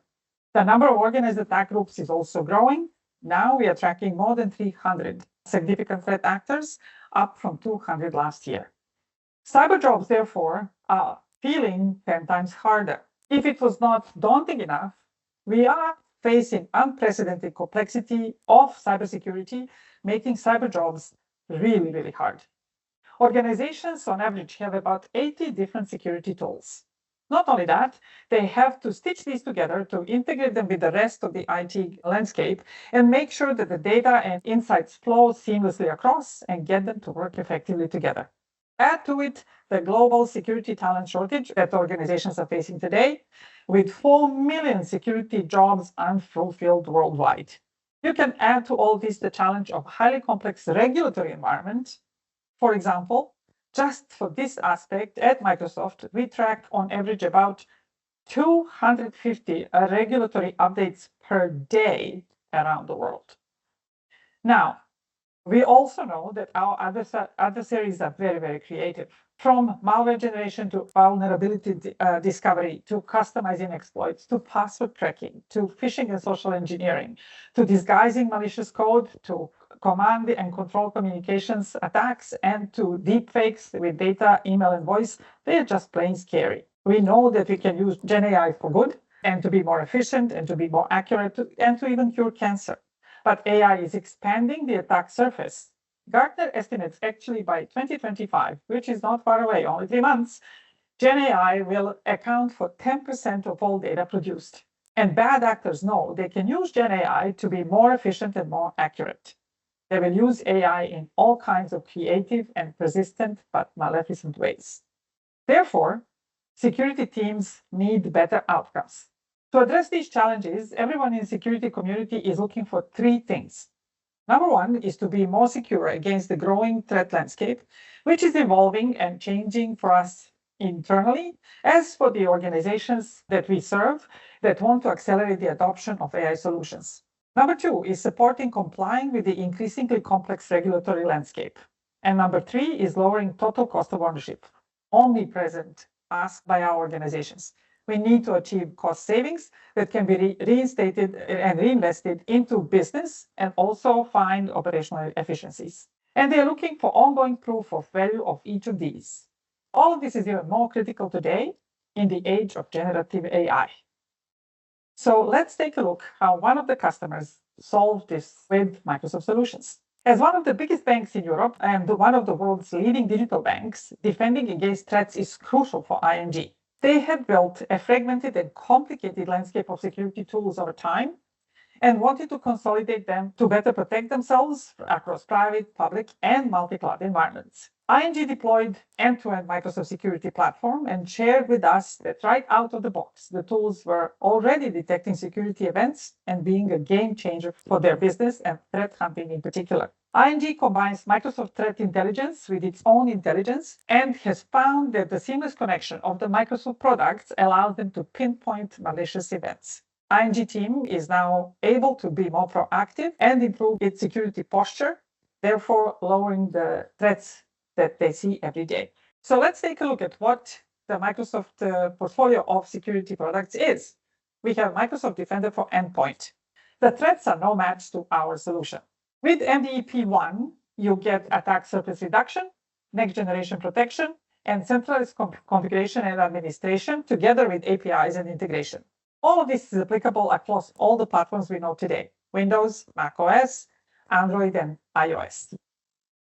Speaker 5: The number of organized attack groups is also growing. Now we are tracking more than 300 significant threat actors, up from 200 last year. Cyber jobs, therefore, are feeling 10 times harder. If it was not daunting enough, we are facing unprecedented complexity of cybersecurity, making cyber jobs really, really hard. Organizations on average have about 80 different security tools. Not only that, they have to stitch these together to integrate them with the rest of the IT landscape and make sure that the data and insights flow seamlessly across and get them to work effectively together. Add to it the global security talent shortage that organizations are facing today, with 4 million security jobs unfulfilled worldwide. You can add to all this the challenge of highly complex regulatory environment. For example, just for this aspect at Microsoft, we track on average about 250 regulatory updates per day around the world. Now, we also know that our adversaries are very, very creative. From malware generation to vulnerability discovery, to customizing exploits, to password cracking, to phishing and social engineering, to disguising malicious code, to command and control communications attacks, and to deepfakes with data, email, and voice, they're just plain scary. We know that we can use GenAI for good and to be more efficient and to be more accurate and to even cure cancer. But AI is expanding the attack surface. Gartner estimates actually by 2025, which is not far away, only 3 months, GenAI will account for 10% of all data produced. And bad actors know they can use GenAI to be more efficient and more accurate. They will use AI in all kinds of creative and persistent but maleficent ways. Therefore, security teams need better outcomes. To address these challenges, everyone in the security community is looking for 3 things. Number 1 is to be more secure against the growing threat landscape, which is evolving and changing for us internally, as for the organizations that we serve that want to accelerate the adoption of AI solutions. Number 2 is supporting complying with the increasingly complex regulatory landscape. And number 3 is lowering total cost of ownership, omnipresent asked by our organizations. We need to achieve cost savings that can be reinstated and reinvested into business and also find operational efficiencies. And they're looking for ongoing proof of value of each of these. All of this is even more critical today in the age of generative AI. So let's take a look how one of the customers solved this with Microsoft solutions. As one of the biggest banks in Europe and one of the world's leading digital banks, defending against threats is crucial for ING. They had built a fragmented and complicated landscape of security tools over time and wanted to consolidate them to better protect themselves across private, public, and multi-cloud environments. ING deployed end-to-end Microsoft Security Platform and shared with us that right out of the box, the tools were already detecting security events and being a game changer for their business and threat hunting in particular. ING combines Microsoft Threat Intelligence with its own intelligence and has found that the seamless connection of the Microsoft products allows them to pinpoint malicious events. ING team is now able to be more proactive and improve its security posture, therefore lowering the threats that they see every day. So let's take a look at what the Microsoft portfolio of security products is. We have Microsoft Defender for Endpoint. The threats are no match to our solution. With MDEP1, you get attack surface reduction, next generation protection, and centralized configuration and administration together with APIs and integration. All of this is applicable across all the platforms we know today: Windows, macOS, Android, and iOS.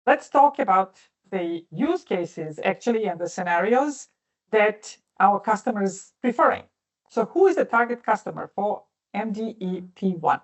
Speaker 5: Let's talk about the use cases actually and the scenarios that our customers preferring. So who is the target customer for MDEP1?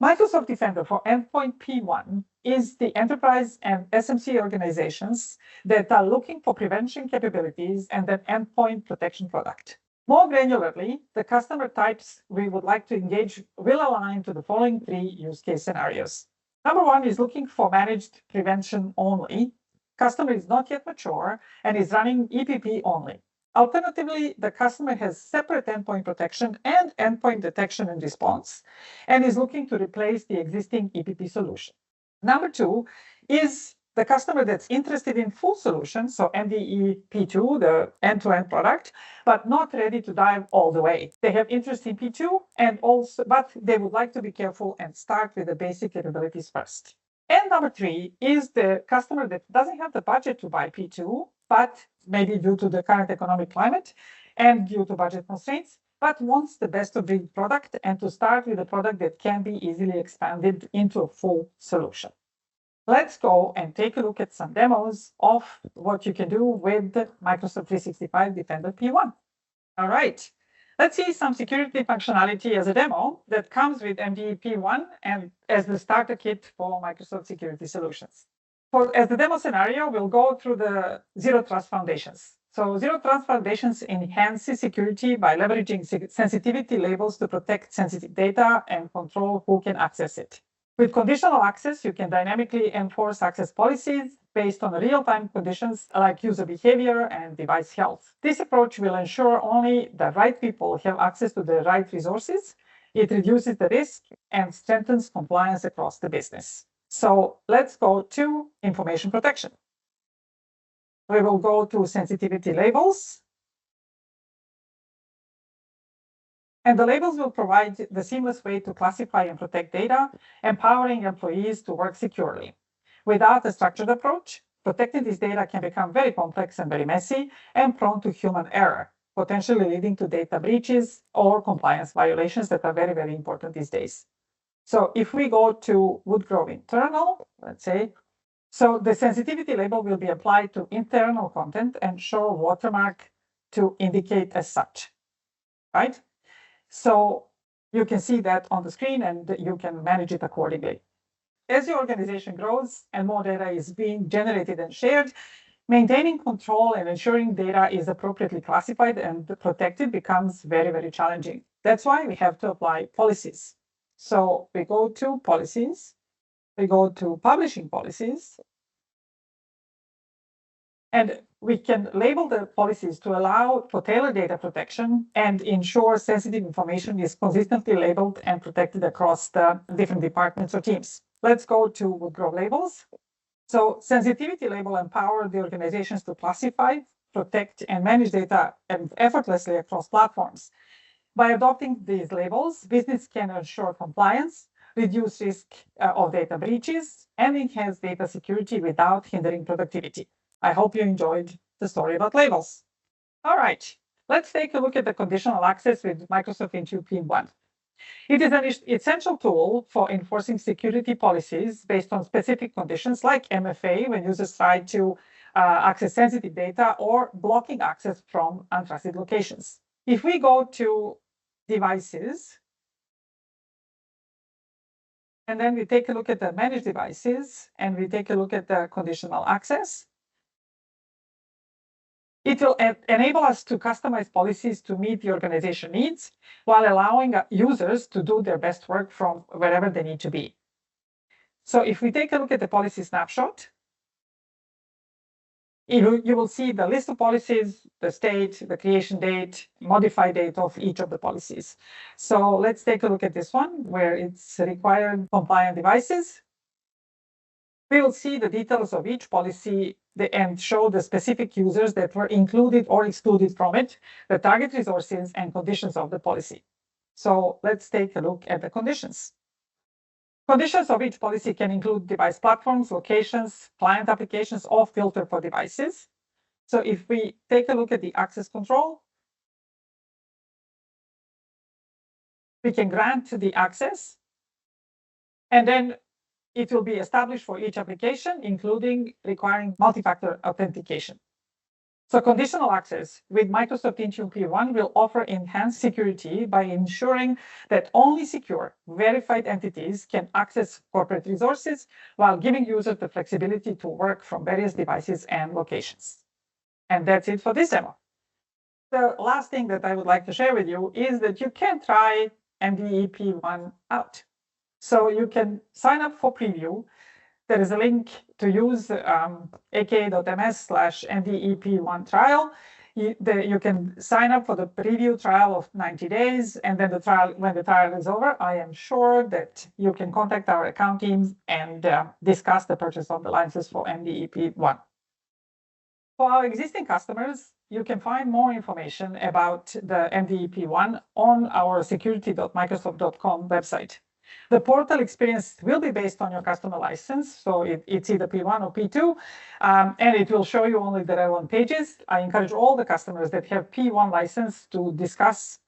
Speaker 5: Microsoft Defender for Endpoint P1 is the enterprise and SMC organizations that are looking for prevention capabilities and an endpoint protection product. More granularly, the customer types we would like to engage will align to the following 3 use case scenarios. Number 1 is looking for managed prevention only. Customer is not yet mature and is running EPP only. Alternatively, the customer has separate endpoint protection and endpoint detection and response and is looking to replace the existing EPP solution. Number 2 is the customer that's interested in full solution, so MDE-P2, the end-to-end product, but not ready to dive all the way. They have interest in P2 but they would like to be careful and start with the basic capabilities first. And number 3 is the customer that doesn't have the budget to buy P2, but maybe due to the current economic climate and due to budget constraints, but wants the best-of-breed product and to start with a product that can be easily expanded into a full solution. Let's go and take a look at some demos of what you can do with Microsoft 365 Defender P1. All right, let's see some security functionality as a demo that comes with MDE P1 and as the starter kit for Microsoft Security Solutions. As the demo scenario, we'll go through the Zero Trust Foundations. So Zero Trust Foundations enhances security by leveraging sensitivity labels to protect sensitive data and control who can access it. With conditional access, you can dynamically enforce access policies based on real-time conditions like user behavior and device health. This approach will ensure only the right people have access to the right resources. It reduces the risk and strengthens compliance across the business. So let's go to information protection. We will go to sensitivity labels. And the labels will provide the seamless way to classify and protect data, empowering employees to work securely. Without a structured approach, protecting this data can become very complex and very messy and prone to human error, potentially leading to data breaches or compliance violations that are very, very important these days. So if we go to Woodgrove internal, let's say, so the sensitivity label will be applied to internal content and show a watermark to indicate as such, right? So you can see that on the screen and you can manage it accordingly. As your organization grows and more data is being generated and shared, maintaining control and ensuring data is appropriately classified and protected becomes very, very challenging. That's why we have to apply policies. So we go to policies, we go to publishing policies, and we can label the policies to allow for tailored data protection and ensure sensitive information is consistently labeled and protected across the different departments or teams. Let's go to Woodgrove labels. So sensitivity label empower the organizations to classify, protect, and manage data effortlessly across platforms. By adopting these labels, business can ensure compliance, reduce risk of data breaches, and enhance data security without hindering productivity. I hope you enjoyed the story about labels. All right, let's take a look at the conditional access with Microsoft Intune P1. It is an essential tool for enforcing security policies based on specific conditions like MFA when users try to access sensitive data or blocking access from untrusted locations. If we go to devices, and then we take a look at the managed devices, and we take a look at the conditional access, it will enable us to customize policies to meet the organization needs while allowing users to do their best work from wherever they need to be. So if we take a look at the policy snapshot, you will see the list of policies, the state, the creation date, modify date of each of the policies. So let's take a look at this one where it's required compliant devices. We will see the details of each policy and show the specific users that were included or excluded from it, the target resources and conditions of the policy. So let's take a look at the conditions. Conditions of each policy can include device platforms, locations, client applications, or filter for devices. So if we take a look at the access control, we can grant the access, and then it will be established for each application, including requiring multi-factor authentication. So conditional access with Microsoft Intune P1 will offer enhanced security by ensuring that only secure, verified entities can access corporate resources while giving users the flexibility to work from various devices and locations. And that's it for this demo. The last thing that I would like to share with you is that you can try MDE P1 out. So you can sign up for preview. There is a link to use aka.ms/MDEP1 trial. You can sign up for the preview trial of 90 days, and then when the trial is over, I am sure that you can contact our account teams and discuss the purchase of the license for MDEP1. For our existing customers, you can find more information about the MDEP1 on our security.microsoft.com website. The portal experience will be based on your customer license, so it's either P1 or P2, and it will show you only the relevant pages. I encourage all the customers that have P1 license to discuss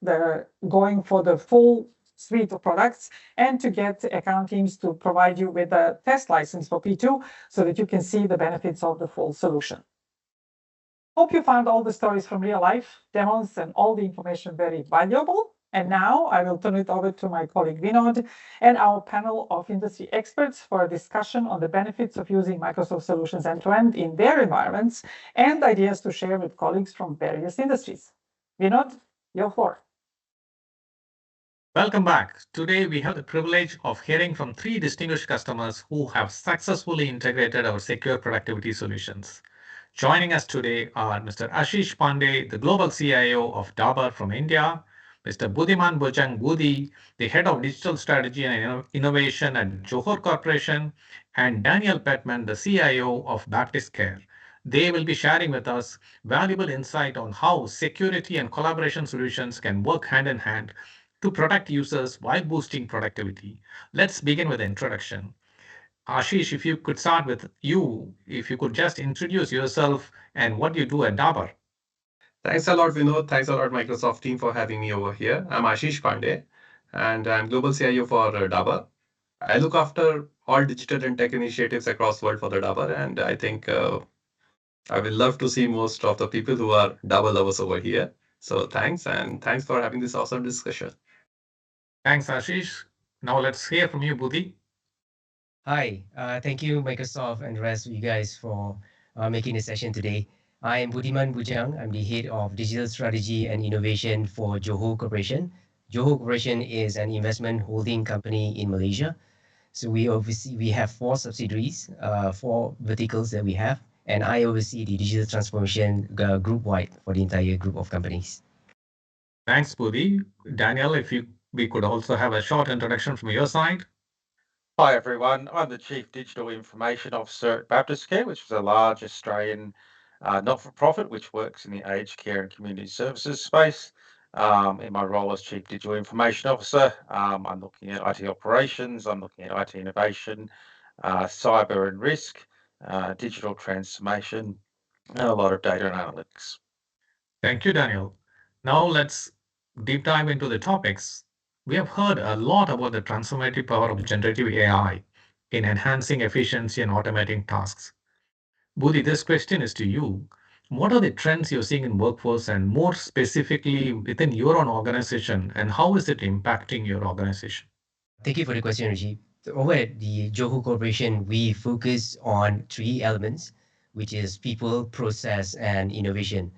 Speaker 5: going for the full suite of products and to get account teams to provide you with a test license for P2 so that you can see the benefits of the full solution. Hope you found all the stories from real life, demos, and all the information very valuable. And now I will turn it over to my colleague Vinod and our panel of industry experts for a discussion on the benefits of using Microsoft solutions end-to-end in their environments and ideas to share with colleagues from various industries. Vinod, your floor.
Speaker 2: Welcome back. Today we have the privilege of hearing from three distinguished customers who have successfully integrated our secure productivity solutions. Joining us today are Mr. Ashish Pandey, the Global CIO of Dabur from India, Mr. Budiman Bojang Budi, the Head of Digital Strategy and Innovation at Johor Corporation, and Daniel Petman, the CIO of Baptist Care. They will be sharing with us valuable insight on how security and collaboration solutions can work hand in hand to protect users while boosting productivity. Let's begin with the introduction. Ashish, if you could start with you, if you could just introduce yourself and what you do at Dabur.
Speaker 6: Thanks a lot, Vinod. Thanks a lot, Microsoft team, for having me over here. I'm Ashish Pandey, and I'm Global CIO for Dabur. I look after all digital and tech initiatives across the world for the Dabur, and I think I will love to see most of the people who are Dabur lovers over here. So thanks, and thanks for having this awesome discussion.
Speaker 2: Thanks, Ashish. Now let's hear from you, Budi.
Speaker 7: Hi, thank you, Microsoft and the rest of you guys for making this session today. I am Budiman Bujang. I'm the head of digital strategy and innovation for Johor Corporation. Johor Corporation is an investment holding company in Malaysia. So we have 4 subsidiaries, 4 verticals that we have, and I oversee the digital transformation group wide for the entire group of companies.
Speaker 2: Thanks, Budi. Daniel, we could also have a short introduction from your side.
Speaker 8: Hi everyone, I'm the Chief Digital Information Officer at Baptist Care, which is a large Australian not-for-profit which works in the aged care and community services space. In my role as Chief Digital Information Officer, I'm looking at IT operations, I'm looking at IT innovation, cyber and risk, digital transformation, and a lot of data and analytics.
Speaker 2: Thank you, Daniel. Now let's deep dive into the topics. We have heard a lot about the transformative power of generative AI in enhancing efficiency and automating tasks. Budi, this question is to you. What are the trends you're seeing in workforce and more specifically within your own organization, and how is it impacting your organization?
Speaker 7: Thank you for the question, Rajiv. Over at the Johor Corporation, we focus on 3 elements, which is people, process, and innovation.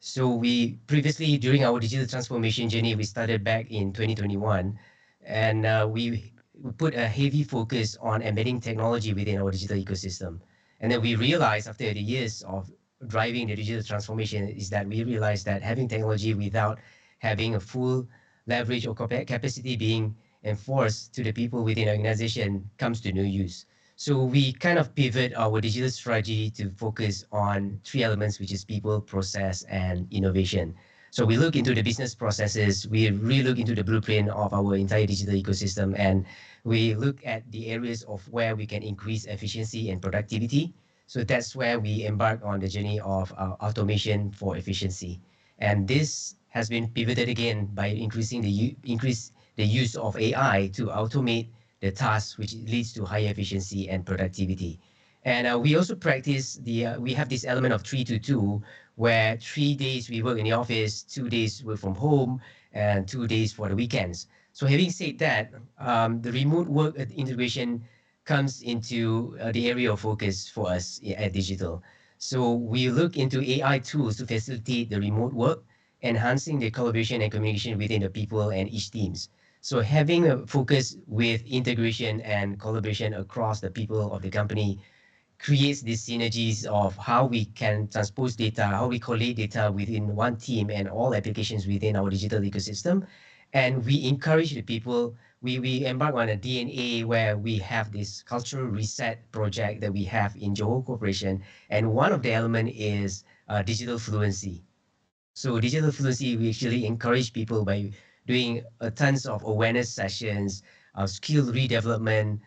Speaker 7: So we previously, during our digital transformation journey, we started back in 2021, and we put a heavy focus on embedding technology within our digital ecosystem. And then we realized after the years of driving the digital transformation is that we realized that having technology without having a full leverage or capacity being enforced to the people within the organization comes to no use. So we kind of pivot our digital strategy to focus on 3 elements, which is people, process, and innovation. So we look into the business processes, we really look into the blueprint of our entire digital ecosystem, and we look at the areas of where we can increase efficiency and productivity. So that's where we embark on the journey of automation for efficiency. And this has been pivoted again by increasing the use of AI to automate the tasks, which leads to higher efficiency and productivity. And we also practice we have this element of 3-2, where 3 days we work in the office, 2 days work from home, and 2 days for the weekends. So having said that, the remote work integration comes into the area of focus for us at Digital. So we look into AI tools to facilitate the remote work, enhancing the collaboration and communication within the people and each teams. So having a focus with integration and collaboration across the people of the company creates these synergies of how we can transpose data, how we collate data within one team and all applications within our digital ecosystem. And we encourage the people, we embark on a DNA where we have this cultural reset project that we have in Johor Corporation. And one of the element is digital fluency. So digital fluency, we actually encourage people by doing tons of awareness sessions, skill redevelopment.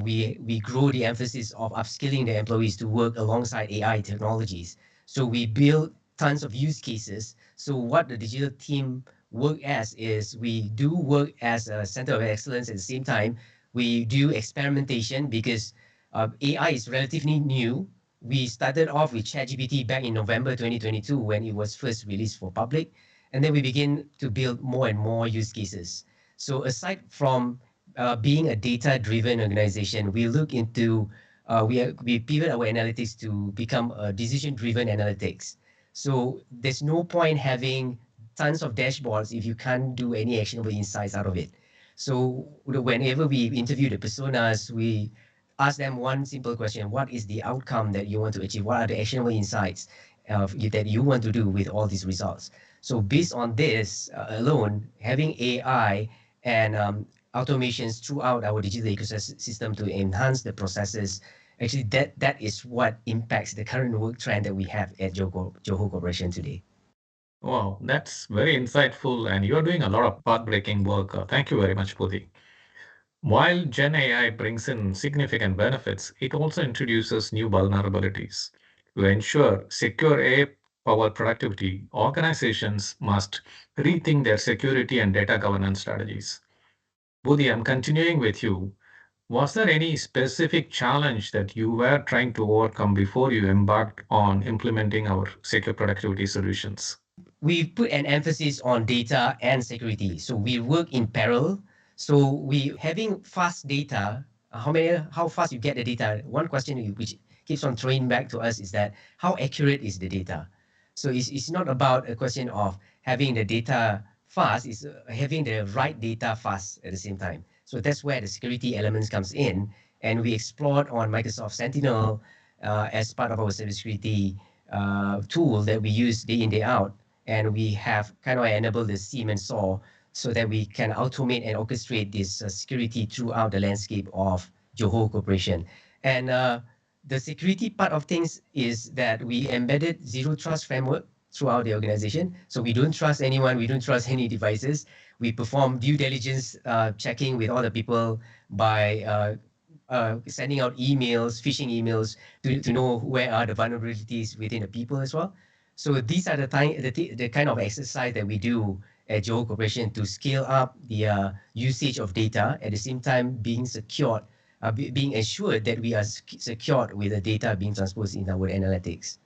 Speaker 7: We grow the emphasis of upskilling the employees to work alongside AI technologies. So we build tons of use cases. So what the digital team work as is we do work as a center of excellence at the same time. We do experimentation because AI is relatively new. We started off with ChatGPT back in November 2022 when it was first released for public, and then we begin to build more and more use cases. So aside from being a data-driven organization, we look into we pivot our analytics to become a decision-driven analytics. So there's no point having tons of dashboards if you can't do any actionable insights out of it. So whenever we interview the personas, we ask them one simple question: what is the outcome that you want to achieve? What are the actionable insights that you want to do with all these results? So based on this alone, having AI and automations throughout our digital ecosystem to enhance the processes, actually that is what impacts the current work trend that we have at Johor Corporation today.
Speaker 2: Wow, that's very insightful, and you're doing a lot of path-breaking work. Thank you very much, Pudi. While Gen AI brings in significant benefits, it also introduces new vulnerabilities. To ensure secure AI-powered productivity, organizations must rethink their security and data governance strategies. Budi, I'm continuing with you. Was there any specific challenge that you were trying to overcome before you embarked on implementing our secure productivity solutions?
Speaker 7: We put an emphasis on data and security. So we work in parallel. So we having fast data, how fast you get the data. One question which keeps on throwing back to us is that how accurate is the data? So it's not about a question of having the data fast, it's having the right data fast at the same time. So that's where the security elements comes in. And we explored on Microsoft Sentinel as part of our cybersecurity tool that we use day in, day out, and we have kind of enabled the SIEM and SOAR so that we can automate and orchestrate this security throughout the landscape of Johor Corporation. And the security part of things is that we embedded zero trust framework throughout the organization. So we don't trust anyone, we don't trust any devices. We perform due diligence checking with all the people by sending out emails, phishing emails to know where are the vulnerabilities within the people as well. So these are the kind of exercise that we do at Johor Corporation to scale up the usage of data at the same time being secured, being assured that we are secured with the data being transposed in our analytics.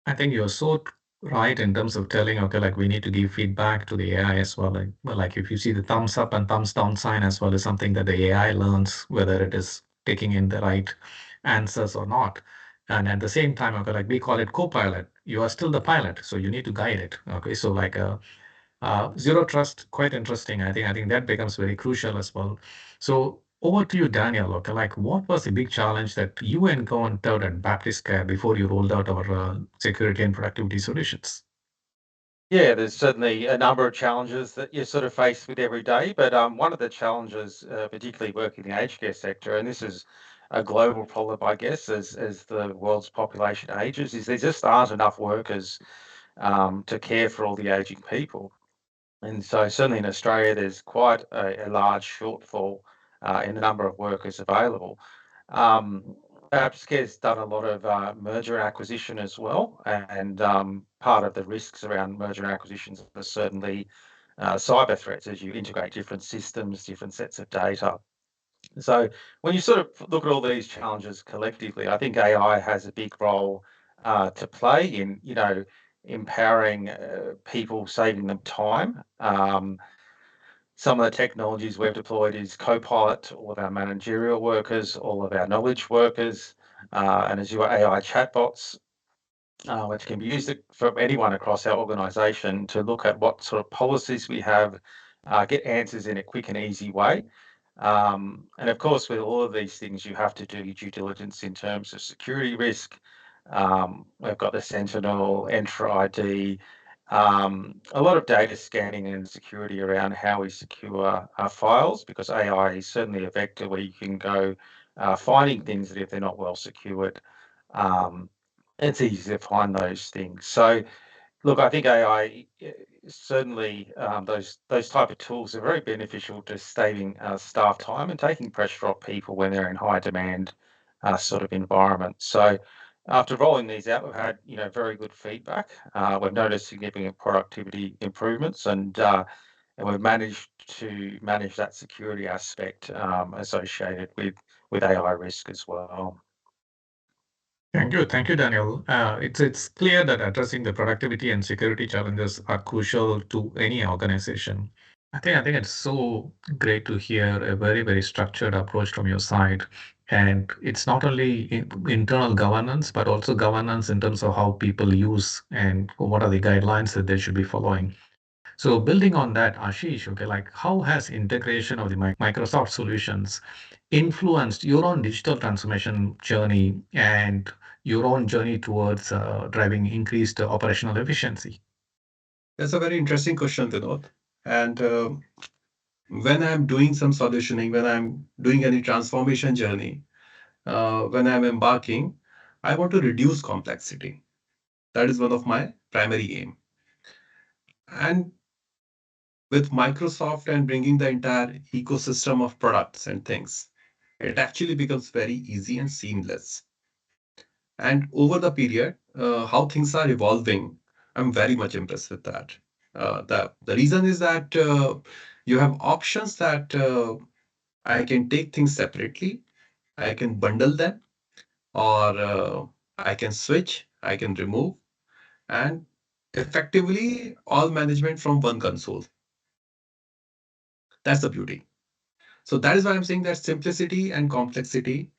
Speaker 2: I think you're so right in terms of telling, okay, like we need to give feedback to the AI as well. Like if you see the thumbs up and thumbs down sign as well is something that the AI learns whether it is taking in the right answers or not. And at the same time, okay, like we call it co-pilot. You are still the pilot, so you need to guide it. Okay, so like zero trust, quite interesting. I think that becomes very crucial as well. So over to you, Daniel. Okay, like what was the big challenge that you encountered at Baptist Care before you rolled out our security and productivity solutions?
Speaker 8: Yeah, there's certainly a number of challenges that you're sort of faced with every day, but one of the challenges, particularly working in the aged care sector, and this is a global problem, I guess, as the world's population ages, is there just aren't enough workers to care for all the aging people. And so certainly in Australia, there's quite a large shortfall in the number of workers available. Um, Perhaps Care's done a lot of merger and acquisition as well, and part of the risks around merger and acquisitions are certainly cyber threats as you integrate different systems, different sets of data. So when you sort of look at all these challenges collectively, I think AI has a big role to play in, empowering people, saving them time. Some of the technologies we've deployed is Copilot, all of our managerial workers, all of our knowledge workers, and Azure AI chatbots, which can be used for anyone across our organisation to look at what sort of policies we have, get answers in a quick and easy way. And of course, with all of these things, you have to do your due diligence in terms of security risk. We've got the Sentinel, Entra ID, a lot of data scanning and security around how we secure our files, because AI is certainly a vector where you can go finding things that if they're not well secured, it's easy to find those things. So Look, I think AI certainly those type of tools are very beneficial to saving staff time and taking pressure off people when they're in high demand sort of environment. So after rolling these out, we've had very good feedback. We've noticed significant productivity improvements, and we've managed to manage that security aspect associated with AI risk as well.
Speaker 2: Thank you, Daniel. It's clear that addressing the productivity and security challenges are crucial to any organization. I think it's so great to hear a very structured approach from your side. And it's not only internal governance, but also governance in terms of how people use and what are the guidelines that they should be following. So building on that, Ashish, okay, like how has integration of the Microsoft solutions influenced your own digital transformation journey and your own journey towards driving increased operational efficiency?
Speaker 6: That's a very interesting question, Vinod. And when I'm doing some solutioning, when I'm doing any transformation journey, when I'm embarking, I want to reduce complexity. That is one of my primary aim. And with Microsoft and bringing the entire ecosystem of products and things, it actually becomes very easy and seamless. And over the period, how things are evolving, I'm very much impressed with that. The reason is that you have options that I can take things separately, I can bundle them, or I can switch, I can remove, and effectively all management from one console. That's the beauty. So that is why I'm saying that simplicity and complexity,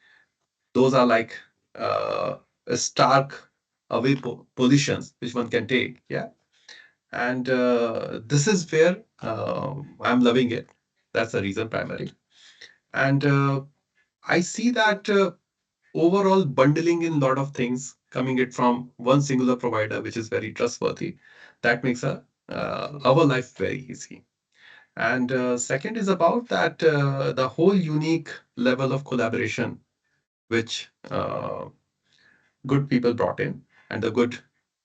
Speaker 6: those are like uh, a stark away positions which one can take. Yeah. And this is where I'm loving it. That's the reason primary. And I see that overall bundling in a lot of things coming it from one singular provider, which is very trustworthy. That makes our life very easy. And second is about that the whole unique level of collaboration which good people brought in and the good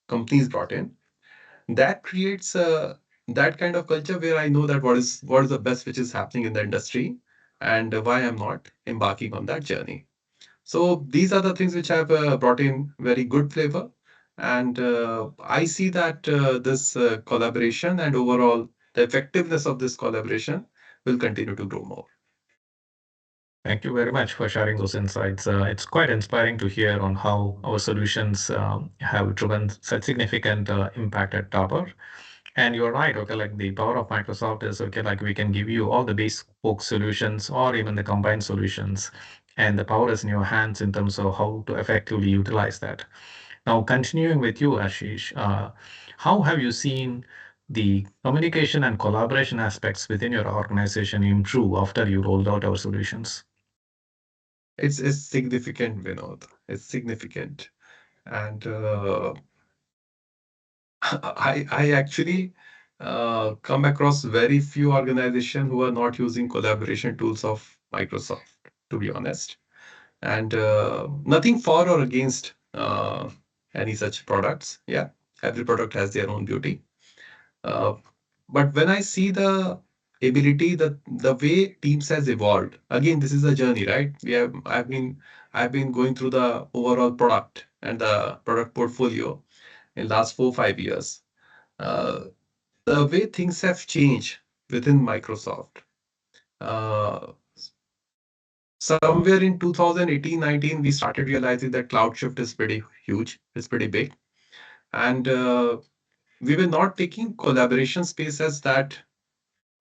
Speaker 6: companies brought in. That creates that kind of culture where I know that what is the best which is happening in the industry and why I'm not embarking on that journey. So these are the things which have brought in very good flavor, and I see that this collaboration and overall the effectiveness of this collaboration will continue to grow more.
Speaker 2: Thank you very much for sharing those insights. It's quite inspiring to hear on how our solutions have driven such significant impact at Dabur. And you're right, okay, like the power of Microsoft is okay, like we can give you all the bespoke solutions or even the combined solutions. And the power is in your hands in terms of how to effectively utilize that. Now, continuing with you, Ashish, how have you seen the communication and collaboration aspects within your organization improve after you rolled out our solutions?
Speaker 6: It's significant, Vinod. It's significant, and I actually come across very few organizations who are not using collaboration tools of Microsoft, to be honest. And nothing for or against any such products. Yeah, every product has their own beauty. Uh, but when I see the ability, the way Teams has evolved, again, this is a journey, right? I've been going through the overall product and the product portfolio in last 4 5 years. Uh, the way things have changed within Microsoft. Uh, Somewhere in 2018-19, we started realizing that cloud shift is pretty huge, it's pretty big. And we were not taking collaboration space as that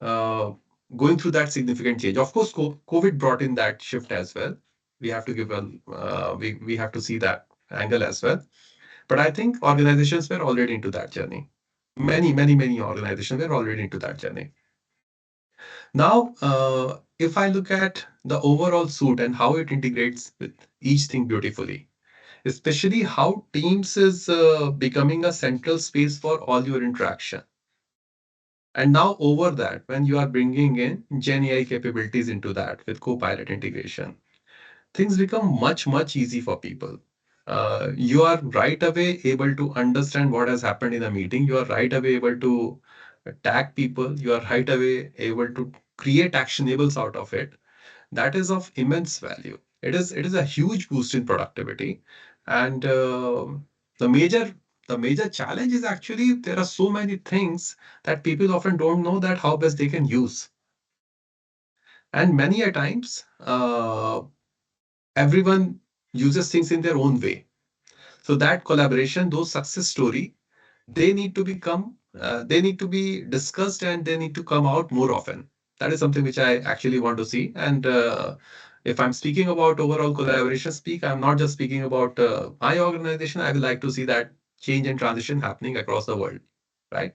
Speaker 6: uh, going through that significant change. Of course, COVID brought in that shift as well. We have to give a we have to see that angle as well. But I think organizations were already into that journey. Many organizations were already into that journey. Now, if I look at the overall suite and how it integrates with each thing beautifully, especially how Teams is becoming a central space for all your interaction. And now, over that, when you are bringing in Gen AI capabilities into that with Copilot integration, things become much easy for people. You are right away able to understand what has happened in a meeting. You are right away able to tag people. You are right away able to create actionables out of it. That is of immense value. It is a huge boost in productivity, and the major the major challenge is actually there are so many things that people often don't know that how best they can use, and many a times everyone uses things in their own way. So that collaboration, those success story, they need to be discussed and they need to come out more often. That is something which I actually want to see. And if I'm speaking about overall collaboration speak, I'm not just speaking about my organization. I would like to see that change and transition happening across the world, right?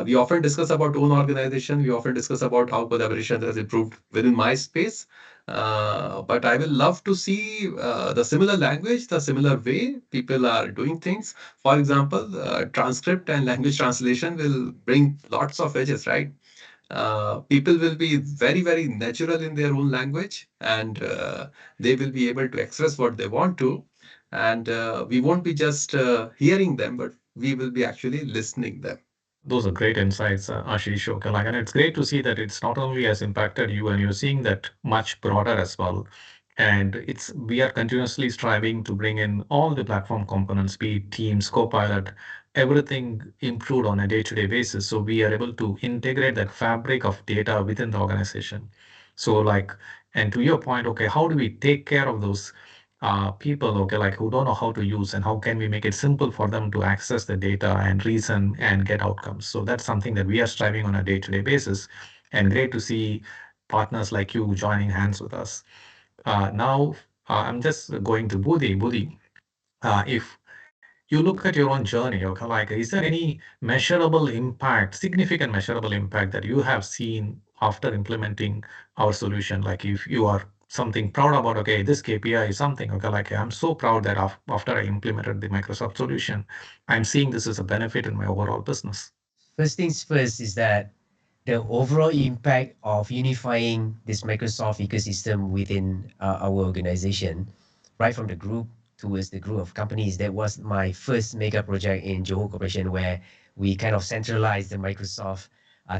Speaker 6: We often discuss about own organization. We often discuss about how collaboration has improved within my space. But I will love to see the similar language, the similar way people are doing things. For example, transcript and language translation will bring lots of edges, right? People will be very, very natural in their own language, and they will be able to express what they want to. And we won't be just hearing them, but we will be actually listening them.
Speaker 2: Those are great insights, Ashish. Okay, like, and it's great to see that it's not only has impacted you, and you're seeing that much broader as well. And we are continuously striving to bring in all the platform components, be it Teams, Copilot, everything improved on a day-to-day basis. So we are able to integrate that fabric of data within the organization. So like, and to your point, okay, how do we take care of those people, okay, like who don't know how to use, and how can we make it simple for them to access the data and reason and get outcomes? So that's something that we are striving on a day-to-day basis, and great to see partners like you joining hands with us. Now, I'm just going to Budi. Budi, if you look at your own journey, okay, like, is there any measurable impact, significant measurable impact that you have seen after implementing our solution? Like, if you are something proud about, okay, this KPI is something, okay, like, I'm so proud that after I implemented the Microsoft solution, I'm seeing this as a benefit in my overall business.
Speaker 7: First things first is that the overall impact of unifying this Microsoft ecosystem within our organization, right from the group towards the group of companies, that was my first mega project in Johor Corporation, where we kind of centralized the Microsoft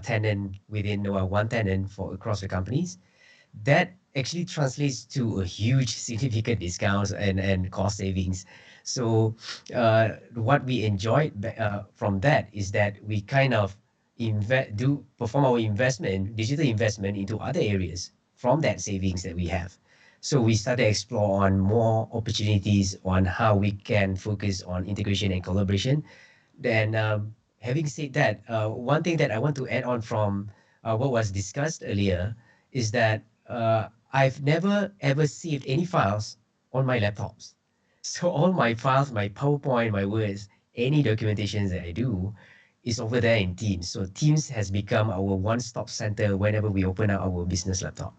Speaker 7: tenant within one tenant for across the companies. That actually translates to a huge significant discounts and cost savings. So what we enjoyed from that is that we kind of perform our investment, digital investment into other areas from that savings that we have. So we started to explore on more opportunities on how we can focus on integration and collaboration. Then having said that, one thing that I want to add on from what was discussed earlier is that I've never ever saved any files on my laptops. So all my files, my PowerPoint, my words, any documentations that I do is over there in Teams. So Teams has become our one-stop center whenever we open up our business laptop,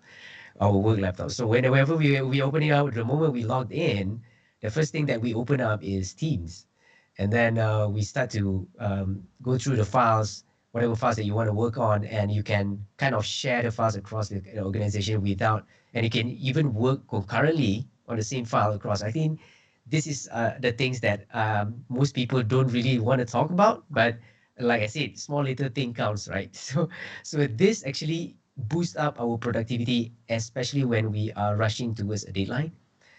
Speaker 7: our work laptop. So whenever we open it up, the moment we logged in, the first thing that we open up is Teams. And then we start to go through the files, whatever files that you want to work on, and you can kind of share the files across the organization without, and you can even work concurrently on the same file across. I think this is the things that most people don't really want to talk about, but like I said, small little thing counts, right? So this actually boosts up our productivity, especially when we are rushing towards a deadline.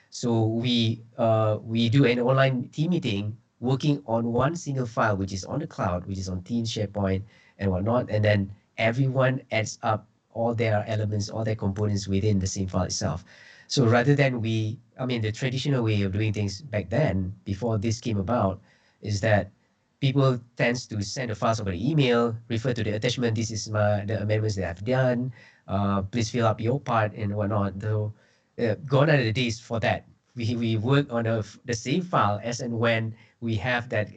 Speaker 7: So we do an online team meeting working on one single file, which is on the cloud, which is on Teams, SharePoint, and whatnot. And then everyone adds up all their elements, all their components within the same file itself. So rather than I mean, the traditional way of doing things back then, before this came about, is that people tends to send the files over the email, refer to the attachment. This is the amendments that I've done. Please fill up your part and whatnot. So gone are the days for that. We work on the same file as and when we have that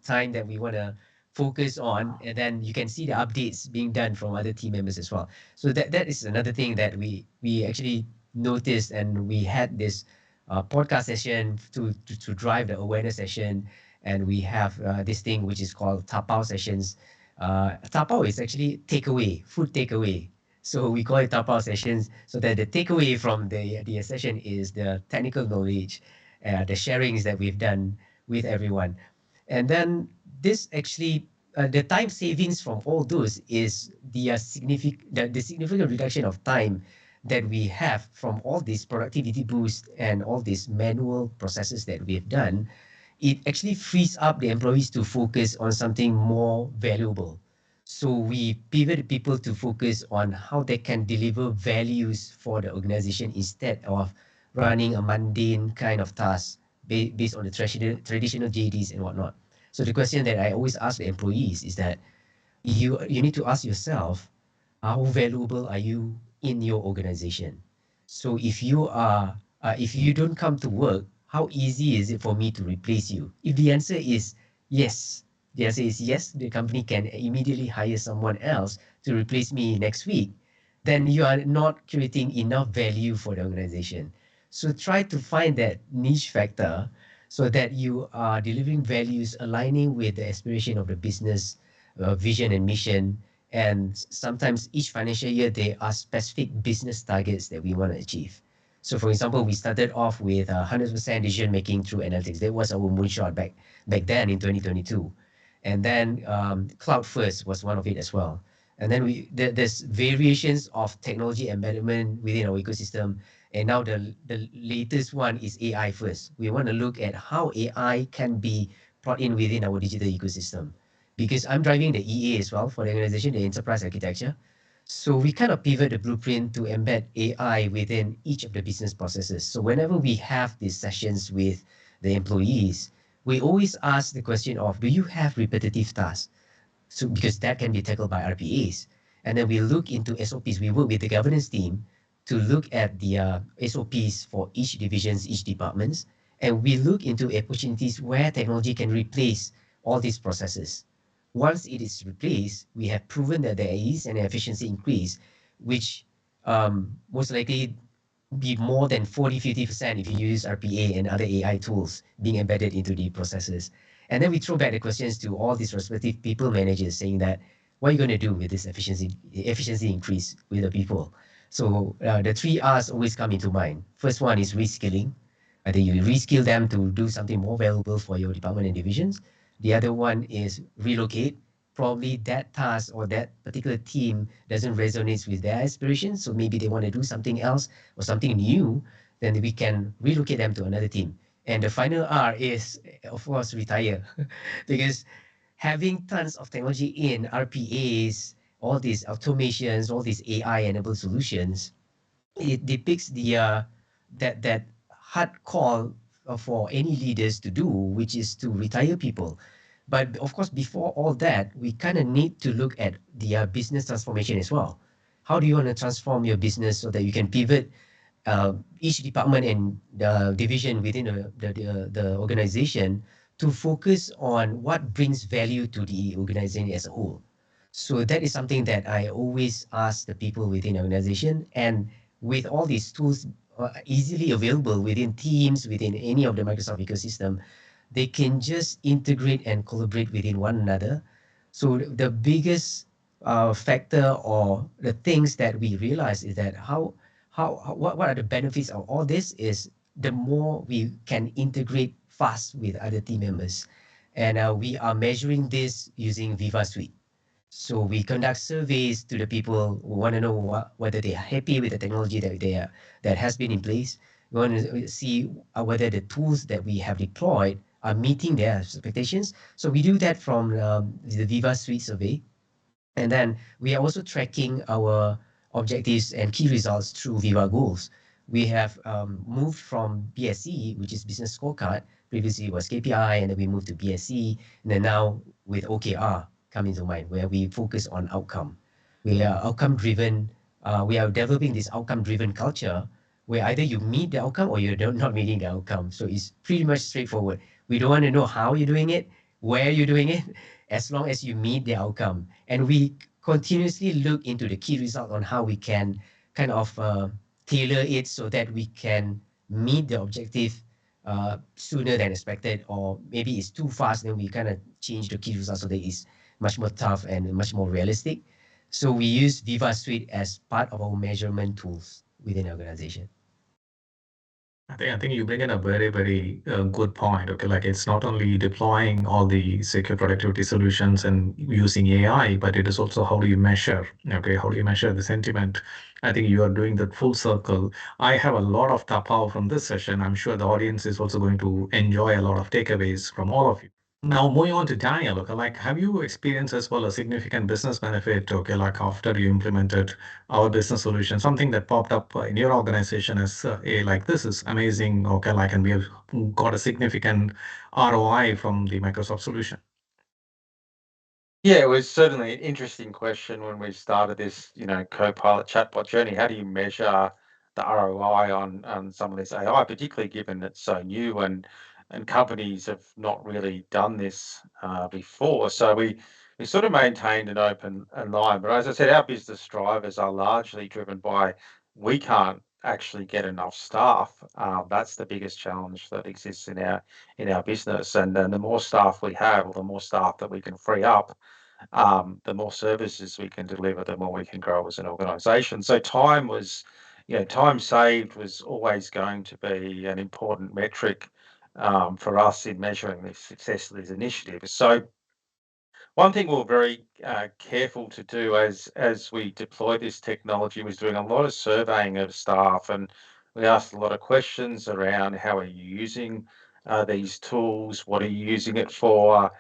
Speaker 7: time that we want to focus on, and then you can see the updates being done from other team members as well. So that is another thing that we actually noticed, and we had this podcast session to drive the awareness session, and we have this thing which is called tapao sessions. Tapao is actually takeaway, food takeaway. So we call it tapao sessions, so that the takeaway from the session is the technical knowledge the sharings that we've done with everyone. And then this actually, the time savings from all those is the significant reduction of time that we have from all these productivity boosts and all these manual processes that we have done. It actually frees up the employees to focus on something more valuable. So we pivot people to focus on how they can deliver values for the organization instead of running a mundane kind of task based on the traditional JDs and whatnot. So the question that I always ask the employees is that you need to ask yourself, how valuable are you in your organization? So if you don't come to work, how easy is it for me to replace you? If the answer is yes, the answer is yes, the company can immediately hire someone else to replace me next week, then you are not creating enough value for the organization. So try to find that niche factor so that you are delivering values aligning with the aspiration of the business, vision and mission. And sometimes each financial year, there are specific business targets that we want to achieve. So for example, we started off with 100% decision making through analytics. That was our moonshot back then in 2022. And then cloud first was one of it as well. And then there's variations of technology embedment within our ecosystem. And now the latest one is AI first. We want to look at how AI can be brought in within our digital ecosystem, because I'm driving the EA as well for the organization, the enterprise architecture. So we kind of pivot the blueprint to embed AI within each of the business processes. So whenever we have these sessions with the employees, we always ask the question of, do you have repetitive tasks? So because that can be tackled by RPAs. And then we look into SOPs. We work with the governance team to look at the SOPs for each divisions, each departments, and we look into opportunities where technology can replace all these processes. Once it is replaced, we have proven that there is an efficiency increase, which most likely be more than 40-50% if you use RPA and other AI tools being embedded into the processes. And then we throw back the questions to all these respective people managers saying that, what are you going to do with this efficiency increase with the people? So the 3 R's always come into mind. First one is reskilling. Either you reskill them to do something more valuable for your department and divisions. The other one is relocate. Probably that task or that particular team doesn't resonate with their aspirations, so maybe they want to do something else or something new, then we can relocate them to another team. And the final R is, of course, retire. Because having tons of technology in RPAs, all these automations, all these AI-enabled solutions, it depicts that hard call for any leaders to do, which is to retire people. But of course, before all that, we kind of need to look at the business transformation as well. How do you want to transform your business so that you can pivot each department and division within the organization to focus on what brings value to the organization as a whole? So that is something that I always ask the people within the organization. And with all these tools easily available within Teams, within any of the Microsoft ecosystem, they can just integrate and collaborate within one another. So the biggest factor or the things that we realize is that what are the benefits of all this is the more we can integrate fast with other team members. And we are measuring this using Viva Suite. So we conduct surveys to the people who want to know whether they are happy with the technology that has been in place. We want to see whether the tools that we have deployed are meeting their expectations. So we do that from the Viva Suite survey. And then we are also tracking our objectives and key results through Viva Goals. We have moved from BSC, which is Business Scorecard. Previously it was KPI, and then we moved to BSC. And then now with OKR coming to mind, where we focus on outcome. We are outcome driven. We are developing this outcome driven culture where either you meet the outcome or you're not meeting the outcome. So it's pretty much straightforward. We don't want to know how you're doing it, where you're doing it, as long as you meet the outcome. And we continuously look into the key result on how we can kind of tailor it so that we can meet the objective sooner than expected, or maybe it's too fast, then we kind of change the key result so that it's much more tough and much more realistic. So we use Viva Suite as part of our measurement tools within the organization.
Speaker 2: I think you bring in a very good point. Okay, like it's not only deploying all the secure productivity solutions and using AI, but it is also how do you measure? Okay, how do you measure the sentiment? I think you are doing that full circle. I have a lot of tapao from this session. I'm sure the audience is also going to enjoy a lot of takeaways from all of you. Now, moving on to Daniel, okay, like have you experienced as well a significant business benefit, okay, like after you implemented our business solution, something that popped up in your organization as like this is amazing, okay, like, and we have got a significant ROI from the Microsoft solution.
Speaker 8: Yeah, it was certainly an interesting question when we started this, Copilot chatbot journey. How do you measure the ROI on some of this AI, particularly given it's so new and companies have not really done this before? So we sort of maintained an open line. But as I said, our business drivers are largely driven by we can't actually get enough staff. That's the biggest challenge that exists in our business. And then the more staff we have, or the more staff that we can free up, the more services we can deliver, the more we can grow as an organization. So time saved was always going to be an important metric for us in measuring the success of these initiatives. So one thing we were very careful to do as we deployed this technology was doing a lot of surveying of staff, and we asked a lot of questions around how are you using these tools, what are you using it for,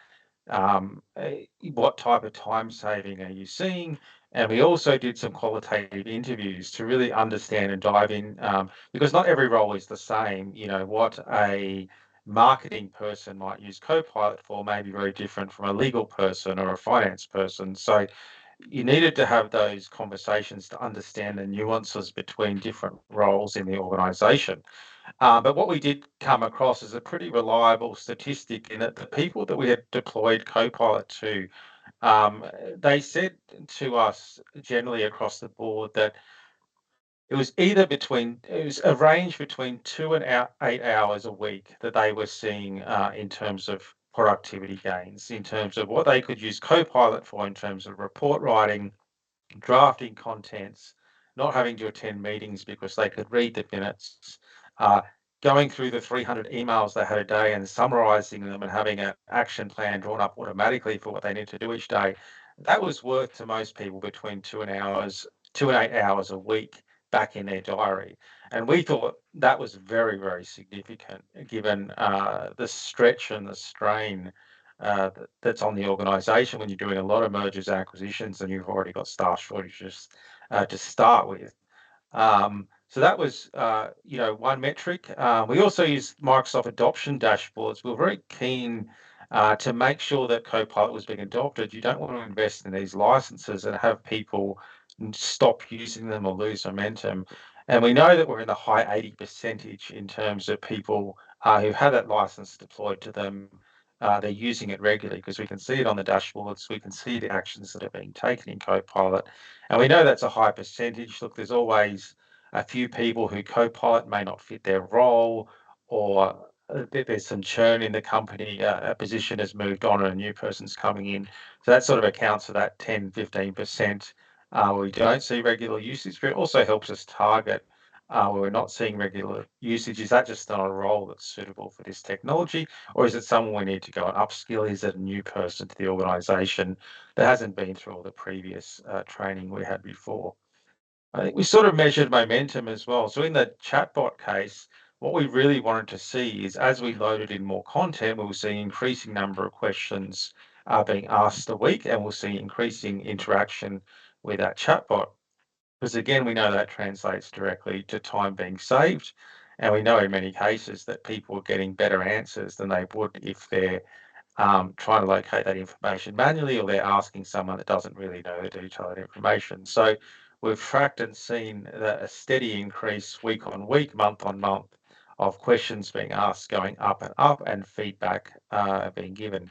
Speaker 8: what type of time saving are you seeing? And we also did some qualitative interviews to really understand and dive in, because not every role is the same. What a marketing person might use Copilot for may be very different from a legal person or a finance person. So you needed to have those conversations to understand the nuances between different roles in the organization. But what we did come across is a pretty reliable statistic in that the people that we had deployed Copilot to, um, they said to us generally across the board that it was a range between 8 hours a week that they were seeing in terms of productivity gains, in terms of what they could use Copilot for, in terms of report writing, drafting contents, not having to attend meetings because they could read the minutes, uh, going through the 300 emails they had a day and summarizing them and having an action plan drawn up automatically for what they need to do each day. That was worth to most people between 2 and 8 hours a week back in their diary. And we thought that was very, very significant given the stretch and the strain that's on the organization when you're doing a lot of mergers and acquisitions and you've already got staff shortages to start with. So that was, one metric. We also used Microsoft adoption dashboards. We were very keen to make sure that Copilot was being adopted. You don't want to invest in these licenses and have people stop using them or lose momentum. And we know that we're in the high 80 percentage in terms of people who have that license deployed to them. They're using it regularly because we can see it on the dashboards. We can see the actions that are being taken in Copilot. And we know that's a high percentage. Look, there's always a few people who Copilot may not fit their role, or there's some churn in the company, a position has moved on and a new person's coming in. So that sort of accounts for that 10, 15% where we don't see regular usage, but it also helps us target where we're not seeing regular usage. Is that just not a role that's suitable for this technology? Or is it someone we need to go and upskill? Is it a new person to the organization that hasn't been through all the previous training we had before? I think we sort of measured momentum as well. So in the chatbot case, what we really wanted to see is as we loaded in more content, we will see increasing number of questions being asked a week, and we'll see increasing interaction with that chatbot. Because again, we know that translates directly to time being saved. And we know in many cases that people are getting better answers than they would if they're trying to locate that information manually, or they're asking someone that doesn't really know the detailed information. So we've tracked and seen a steady increase week on week, month on month of questions being asked going up and feedback being given.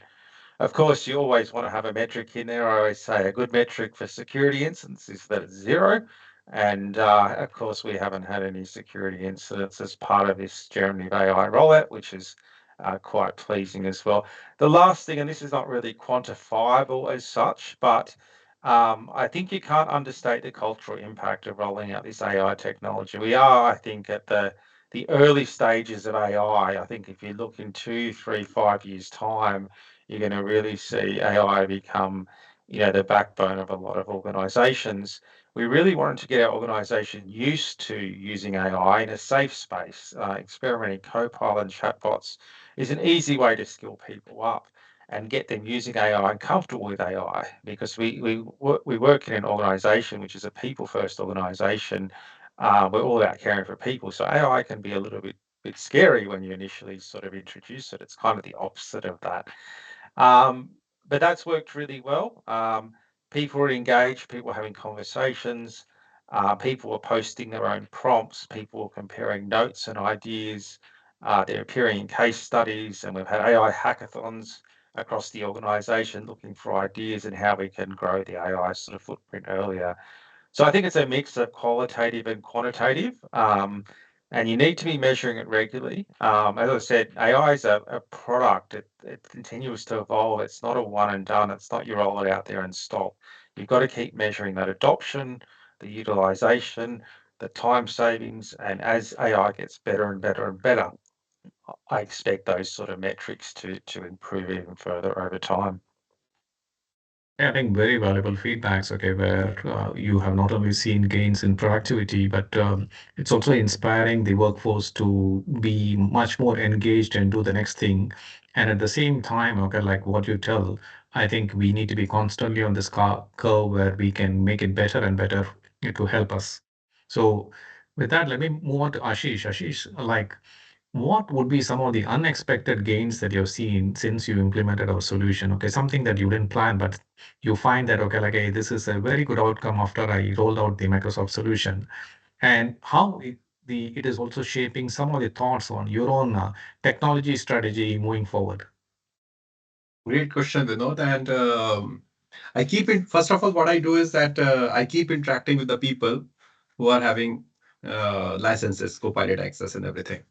Speaker 8: Of course, you always want to have a metric in there. I always say a good metric for security incidents is that it's zero. And of course, we haven't had any security incidents as part of this generative AI rollout, which is quite pleasing as well. The last thing, and this is not really quantifiable as such, but I think you can't understate the cultural impact of rolling out this AI technology. We are, I think, at the the early stages of AI. I think if you look in 2, 3, 5 years' time, you're going to really see AI become, the backbone of a lot of organizations. We really wanted to get our organization used to using AI in a safe space. Experimenting Copilot and chatbots is an easy way to skill people up and get them using AI and comfortable with AI, because we work in an organization which is a people first organization. We're all about caring for people. So AI can be a little bit scary when you initially sort of introduce it. It's kind of the opposite of that. Um, but that's worked really well. People are engaged, people are having conversations, people are posting their own prompts, people are comparing notes and ideas. They're appearing in case studies, and we've had AI hackathons across the organization looking for ideas and how we can grow the AI sort of footprint earlier. So I think it's a mix of qualitative and quantitative, and you need to be measuring it regularly. As I said, AI is a product. It continues to evolve. It's not a one and done. It's not you roll it out there and stop. You've got to keep measuring that adoption, the utilization, the time savings, and as AI gets better and better and better, I expect those sort of metrics to improve even further over time.
Speaker 2: Yeah, I think very valuable feedbacks, okay, where you have not only seen gains in productivity, but it's also inspiring the workforce to be much more engaged and do the next thing. And at the same time, okay, like what you tell, I think we need to be constantly on this curve where we can make it better and better to help us. So with that, let me move on to Ashish. Ashish, like what would be some of the unexpected gains that you've seen since you implemented our solution? Okay, something that you didn't plan, but you find that, okay, like, hey, this is a very good outcome after I rolled out the Microsoft solution, and how it is also shaping some of the thoughts on your own technology strategy moving forward.
Speaker 6: Great question, Vinod. And I keep it, first of all, what I do is that I keep interacting with the people who are having licenses, Copilot access, and everything.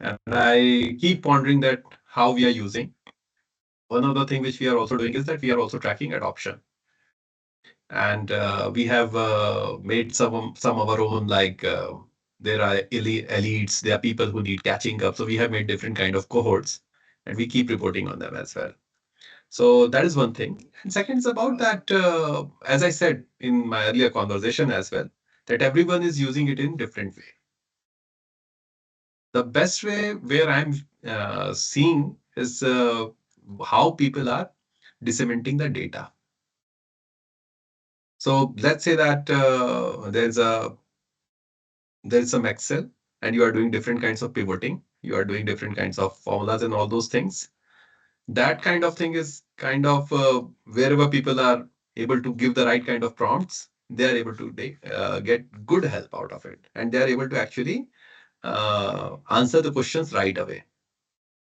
Speaker 6: And I keep pondering that how we are using. One of the things which we are also doing is that we are also tracking adoption. And we have made some of our own, like there are elites, there are people who need catching up. So we have made different kind of cohorts, and we keep reporting on them as well. So that is one thing. And second is about that, as I said in my earlier conversation as well, that everyone is using it in different way. The best way where I'm seeing is how people are disseminating the data. So let's say that there's some Excel, and you are doing different kinds of pivoting, you are doing different kinds of formulas and all those things. That kind of thing is kind of wherever people are able to give the right kind of prompts, they are able to get good help out of it, and they are able to actually answer the questions right away.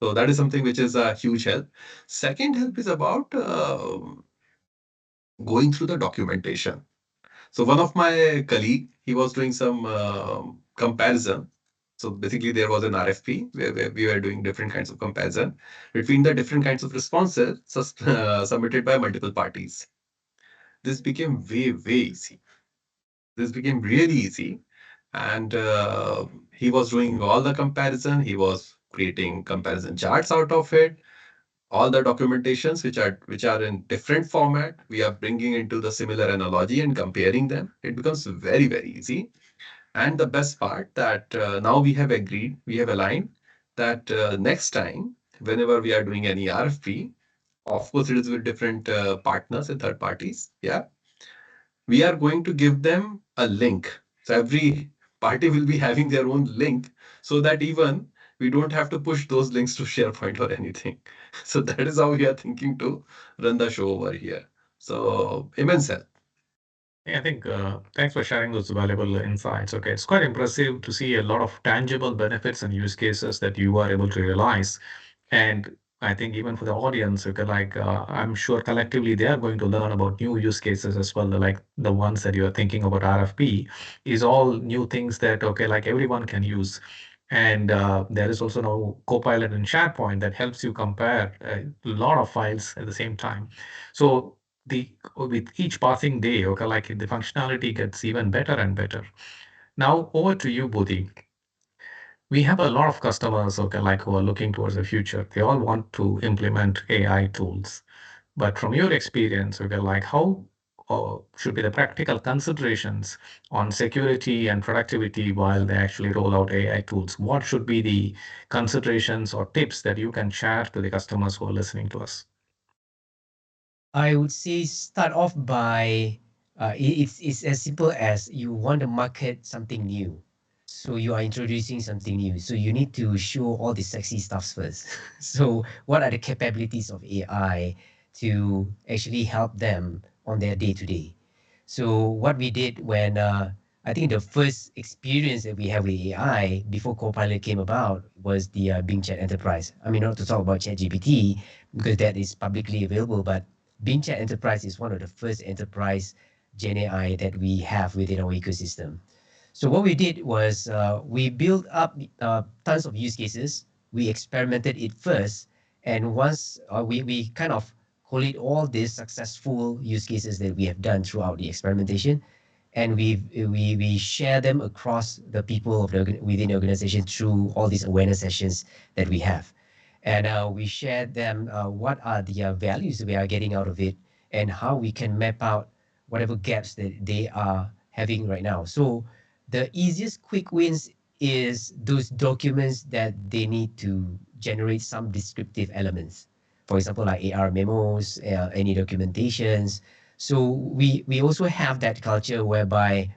Speaker 6: So that is something which is a huge help. Second help is about going through the documentation. So one of my colleague, he was doing some comparison. So basically, there was an RFP where we were doing different kinds of comparison between the different kinds of responses submitted by multiple parties. This became way easy. This became really easy, and he was doing all the comparison. He was creating comparison charts out of it. All the documentations which are in different format, we are bringing into the similar analogy and comparing them. It becomes very easy. And the best part that now we have agreed, we have aligned that next time, whenever we are doing any RFP, of course, it is with different partners and third parties. Yeah, we are going to give them a link. So every party will be having their own link, so that even we don't have to push those links to SharePoint or anything. So that is how we are thinking to run the show over here. So immense help.
Speaker 2: Yeah, I think thanks for sharing those valuable insights. Okay, it's quite impressive to see a lot of tangible benefits and use cases that you are able to realize. And I think even for the audience, okay, like I'm sure collectively they are going to learn about new use cases as well, like the ones that you are thinking about RFP is all new things that, okay, like everyone can use. And there is also now Copilot and SharePoint that helps you compare a lot of files at the same time. So the with each passing day, okay, like the functionality gets even better and better. Now over to you, Bodhi. We have a lot of customers, okay, like who are looking towards the future. They all want to implement AI tools. But from your experience, okay, like how should be the practical considerations on security and productivity while they actually roll out AI tools? What should be the considerations or tips that you can share to the customers who are listening to us?
Speaker 7: I would say start off by it's as simple as you want to market something new. So you are introducing something new. So you need to show all the sexy stuffs first. So what are the capabilities of AI to actually help them on their day to day? So what we did when I think the first experience that we have with AI before Copilot came about was the Bing Chat Enterprise. I mean, not to talk about ChatGPT because that is publicly available, but Bing Chat Enterprise is one of the first enterprise Gen AI that we have within our ecosystem. So what we did was we built up tons of use cases. We experimented it first, and once we kind of collate all these successful use cases that we have done throughout the experimentation, and we share them across the people of the within the organization through all these awareness sessions that we have, and we share them what are the values we are getting out of it, and how we can map out whatever gaps that they are having right now. So the easiest quick wins is those documents that they need to generate some descriptive elements. For example, like AR memos, any documentations. So we also have that culture whereby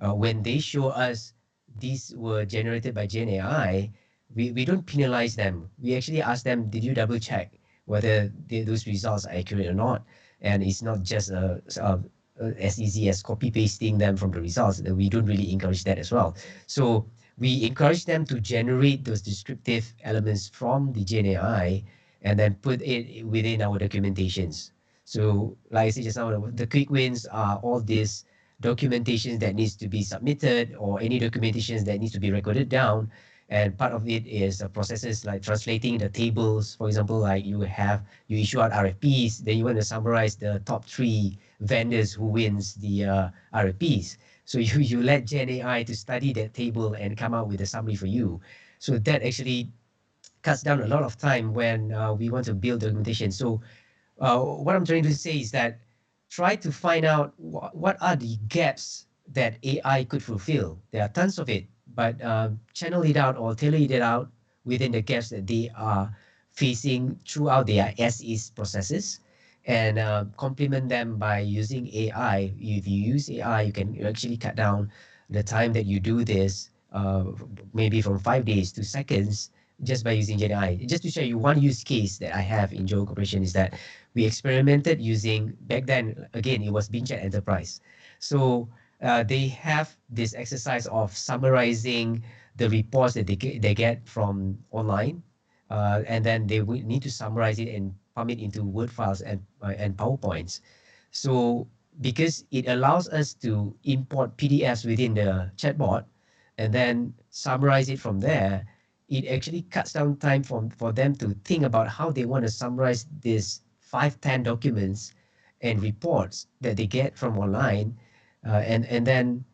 Speaker 7: when they show us these were generated by Gen AI, we don't penalize them. We actually ask them, did you double check whether those results are accurate or not? And it's not just as easy as copy pasting them from the results. We don't really encourage that as well. So we encourage them to generate those descriptive elements from the Gen AI and then put it within our documentations. So like I said just now, the quick wins are all these documentations that needs to be submitted or any documentations that needs to be recorded down. And part of it is processes like translating the tables. For example, like you issue out RFPs, then you want to summarize the top 3 vendors who wins the RFPs. So you let Gen AI to study that table and come out with a summary for you. So that actually cuts down a lot of time when we want to build documentation. So what I'm trying to say is that try to find out what are the gaps that AI could fulfill. There are tons of it, but channel it out or tailor it out within the gaps that they are facing throughout their as-is processes, and complement them by using AI. If you use AI, you can actually cut down the time that you do this, maybe from 5 days to seconds, just by using Gen AI. Just to show you one use case that I have in Joe Corporation is that we experimented using, back then, again, it was Bing Chat Enterprise. So they have this exercise of summarizing the reports that they get from online, and then they will need to summarize it and pump it into Word files and PowerPoints. So because it allows us to import PDFs within the chatbot and then summarize it from there, it actually cuts down time for them to think about how they want to summarize these 5, 10 documents and reports that they get from online, and then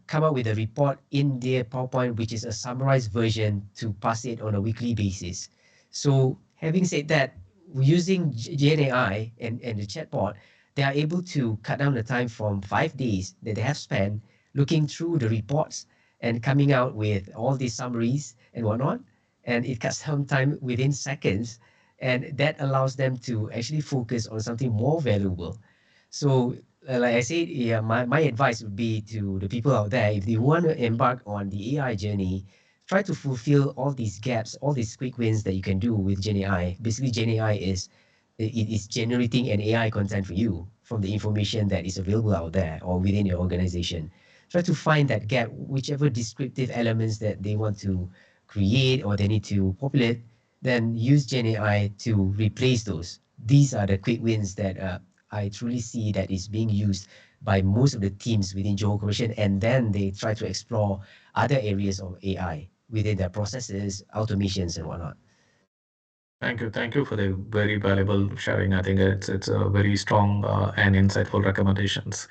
Speaker 7: come up with a report in their PowerPoint, which is a summarized version to pass it on a weekly basis. So having said that, using Gen AI and the chatbot, they are able to cut down the time from 5 days that they have spent looking through the reports and coming out with all these summaries and whatnot. And it cuts down time within seconds. And that allows them to actually focus on something more valuable. So, like I said, yeah, my advice would be to the people out there, if they want to embark on the AI journey, try to fulfill all these gaps, all these quick wins that you can do with Gen AI. Basically, Gen AI it is generating an AI content for you from the information that is available out there or within your organization. Try to find that gap, whichever descriptive elements that they want to create or they need to populate, then use Gen AI to replace those. These are the quick wins that I truly see that is being used by most of the teams within Johor Corporation, and then they try to explore other areas of AI within their processes, automations, and whatnot.
Speaker 2: Thank you for the very valuable sharing. I think it's a very strong and insightful recommendations.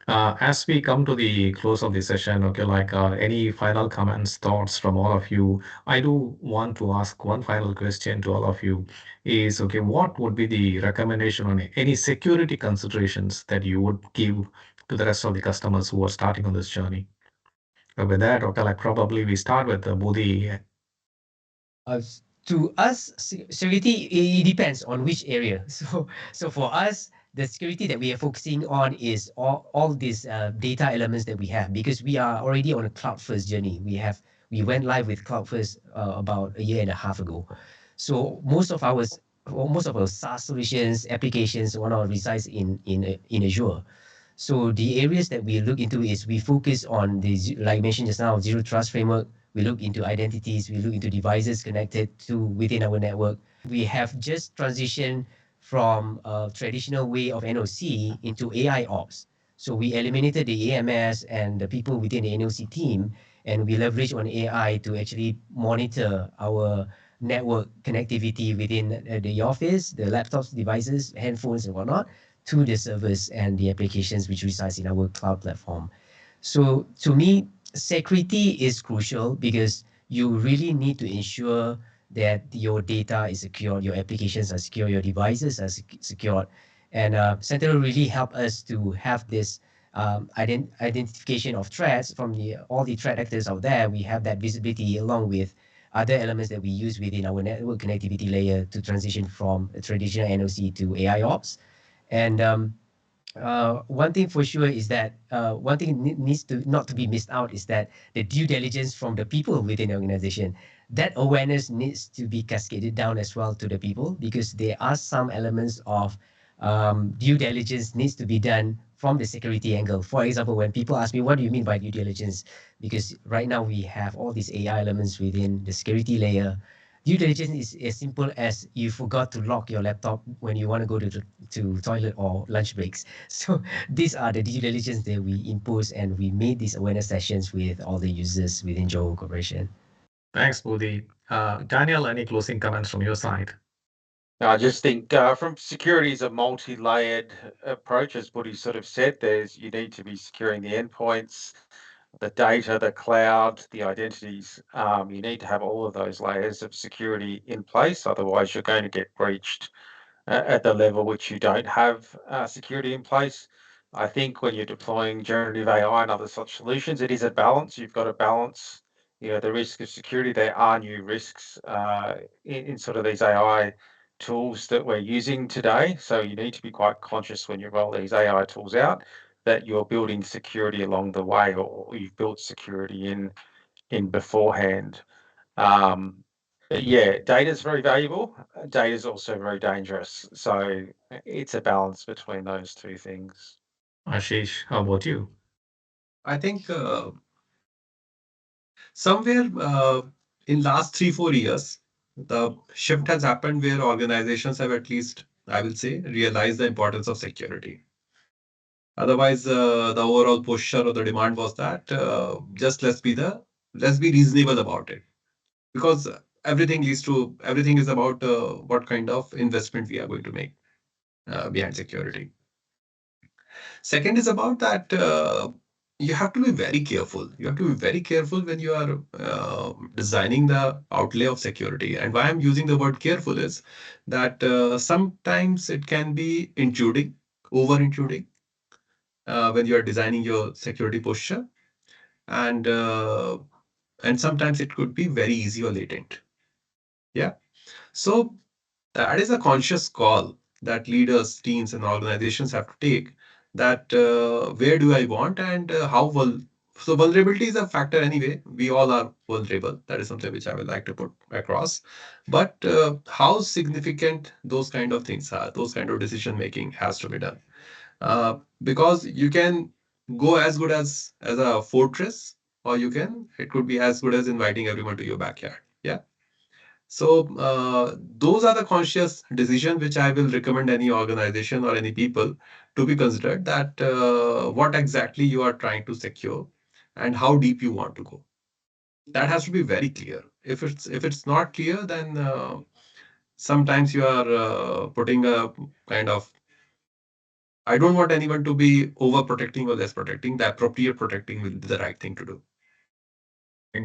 Speaker 2: As we come to the close of the session, okay, like any final comments, thoughts from all of you, I do want to ask one final question to all of you is, okay, what would be the recommendation on any security considerations that you would give to the rest of the customers who are starting on this journey? With that, okay, like probably we start with Bodhi.
Speaker 7: Uh, to us, security it depends on which area. So for us, the security that we are focusing on is all these data elements that we have because we are already on a cloud first journey. We went live with cloud first about a year and a half ago. So most of our SaaS solutions, applications, one of resides in Azure. So the areas that we look into is we focus on the like I mentioned just now, zero trust framework. We look into identities. We look into devices connected to within our network. We have just transitioned from a traditional way of NOC into AI ops. So we eliminated the AMS and the people within the NOC team, and we leverage on AI to actually monitor our network connectivity within the office, the laptops, devices, handphones, and whatnot to the servers and the applications which resides in our cloud platform. So to me, security is crucial because you really need to ensure that your data is secure, your applications are secure, your devices are secured. And Sentinel really help us to have this identification of threats from all the threat actors out there. We have that visibility along with other elements that we use within our network connectivity layer to transition from a traditional NOC to AI ops. And one thing for sure is that one thing needs to not to be missed out is that the due diligence from the people within the organization, that awareness needs to be cascaded down as well to the people because there are some elements of due diligence needs to be done from the security angle. For example, when people ask me, what do you mean by due diligence? Because right now we have all these AI elements within the security layer. Due diligence is as simple as you forgot to lock your laptop when you want to go to toilet or lunch breaks. So these are the due diligence that we impose, and we made these awareness sessions with all the users within Johor Corporation.
Speaker 2: Thanks, Bodhi. Daniel, any closing comments from your side?
Speaker 8: I just think from security is a multi-layered approach, as Buddy sort of said. You need to be securing the endpoints, the data, the cloud, the identities. You need to have all of those layers of security in place. Otherwise, you're going to get breached at the level which you don't have security in place. I think when you're deploying generative AI and other such solutions, it is a balance. You've got to balance, the risk of security. There are new risks in sort of these AI tools that we're using today. So you need to be quite conscious when you roll these AI tools out that you're building security along the way, or you've built security in beforehand. Um, but yeah, data is very valuable. Data is also very dangerous. So it's a balance between those two things.
Speaker 2: Ashish, how about you?
Speaker 6: I think somewhere in last 3 4 years, the shift has happened where organizations have at least, I will say, realized the importance of security. Otherwise, the overall posture or the demand was that just let's be reasonable about it, because everything is about what kind of investment we are going to make behind security. Second is about that you have to be very careful. You have to be very careful when you are designing the outlay of security. And why I'm using the word careful is that sometimes it can be intruding, over intruding, when you are designing your security posture, and uh, and sometimes it could be very easy or latent. Yeah. So that is a conscious call that leaders, teams, and organizations have to take. That where do I want, and how will. So vulnerability is a factor anyway. We all are vulnerable. That is something which I would like to put across. But how significant those kind of things are, those kind of decision making has to be done. Because you can go as good as a fortress, or it could be as good as inviting everyone to your backyard. Yeah. So those are the conscious decisions which I will recommend any organization or any people to be considered, that what exactly you are trying to secure and how deep you want to go. That has to be very clear. If it's not clear, then sometimes you are putting a kind of I don't want anyone to be overprotecting or less protecting. The appropriate protecting will be the right thing to do.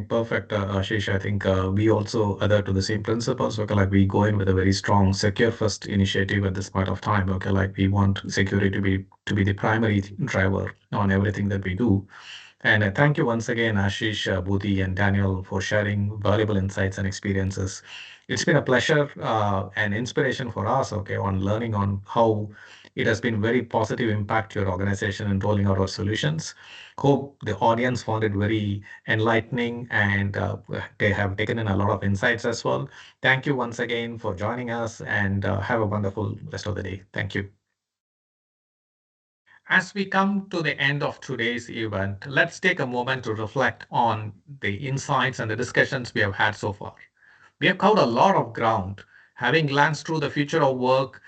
Speaker 2: Perfect, Ashish. I think we also adhere to the same principles. Okay, like we go in with a very strong secure first initiative at this point of time. Okay, like we want security to be the primary driver on everything that we do. And thank you once again, Ashish, Bhuti, and Daniel, for sharing valuable insights and experiences. It's been a pleasure and inspiration for us, okay, on learning on how it has been very positive impact to your organization in rolling out our solutions. Hope the audience found it very enlightening and they have taken in a lot of insights as well. Thank you once again for joining us and have a wonderful rest of the day. Thank you. As we come to the end of today's event, let's take a moment to reflect on the insights and the discussions we have had so far. We have covered a lot of ground, having glanced through the future of work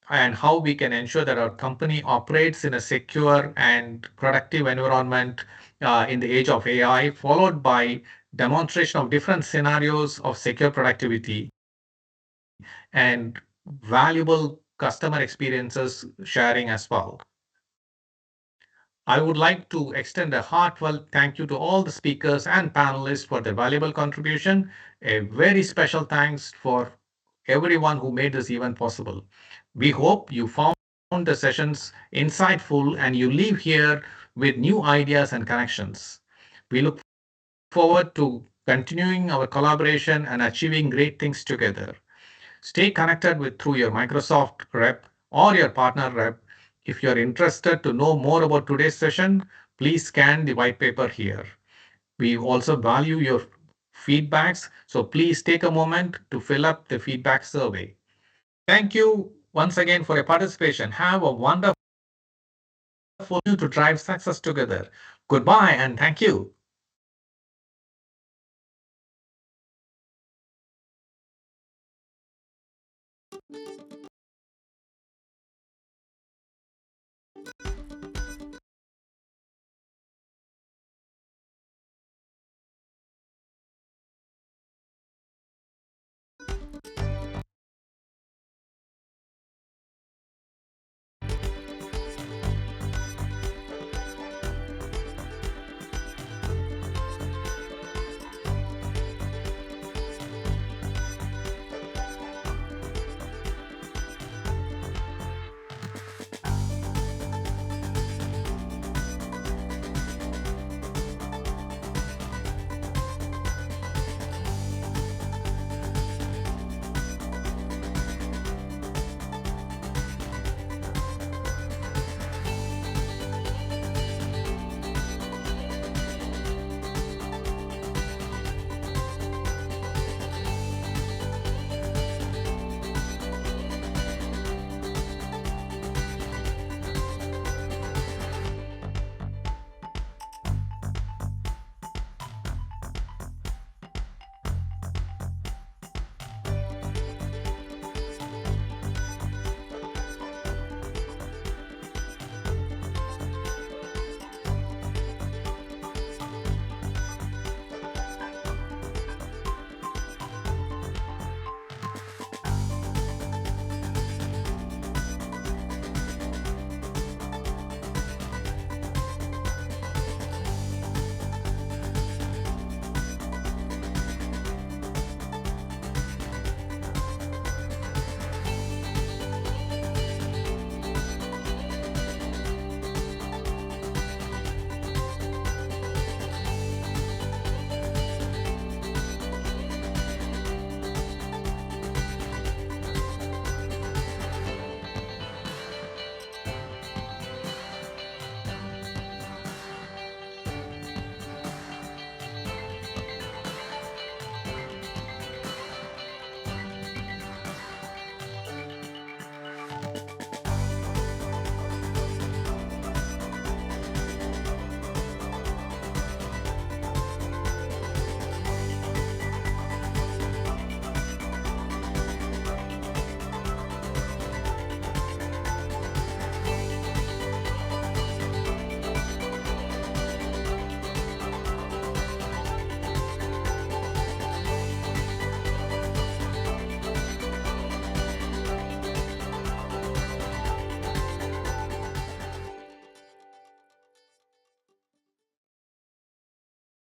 Speaker 2: and how we can ensure that our company operates in a secure and productive environment in the age of AI, followed by demonstration of different scenarios of secure productivity and valuable customer experiences sharing as well. I would like to extend a heartfelt thank you to all the speakers and panelists for their valuable contribution. A very special thanks for everyone who made this event possible. We hope you found the sessions insightful and you leave here with new ideas and connections. We look forward to continuing our collaboration and achieving great things together. Stay connected with through your Microsoft rep or your partner rep. If you're interested to know more about today's session, please scan the white paper here. We also value your feedbacks, so please take a moment to fill up the feedback survey. Thank you once again for your participation. Have a wonderful to drive success together. Goodbye and thank you.